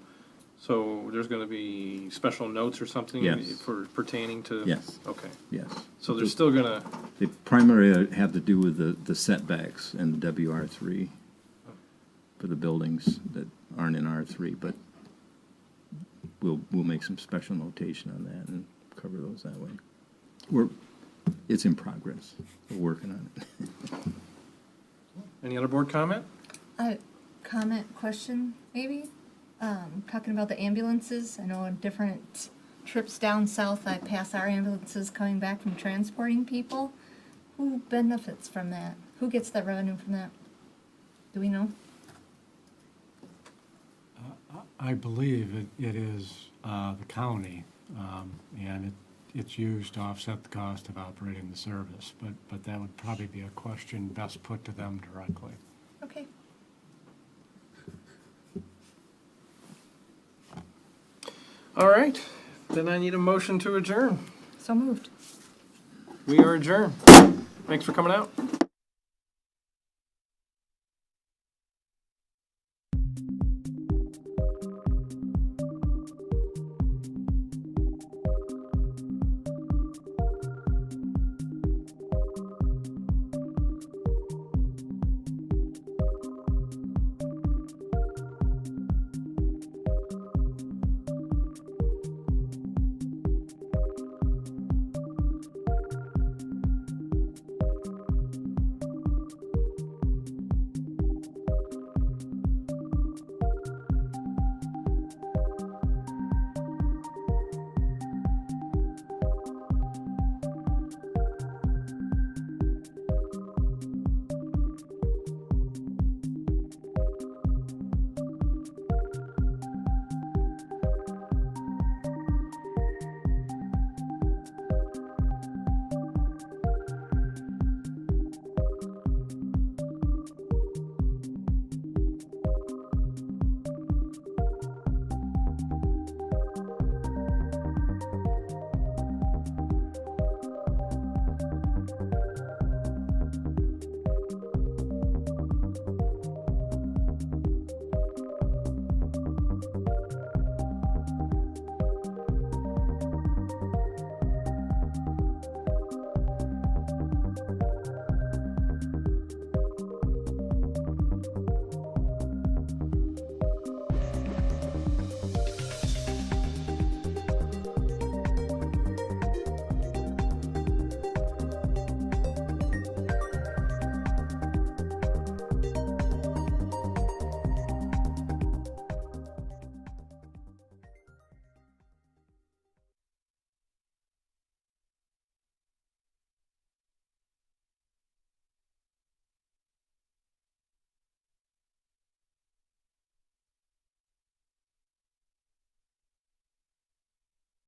So there's going to be special notes or something Yes. for pertaining to? Yes. Okay. Yes. So they're still going to, They primarily have to do with the setbacks and WR3 for the buildings that aren't in R3, but we'll make some special notation on that and cover those that way. It's in progress. We're working on it. any other board comment? Comment, question, maybe? Talking about the ambulances, I know on different trips down south, I pass our ambulances coming back from transporting people. Who benefits from that? Who gets that revenue from that? Do we know? I believe it is the county, and it's used to offset the cost of operating the service, but that would probably be a question best put to them directly. Okay. All right, then I need a motion to adjourn. So moved. We are adjourned. Thanks for coming out.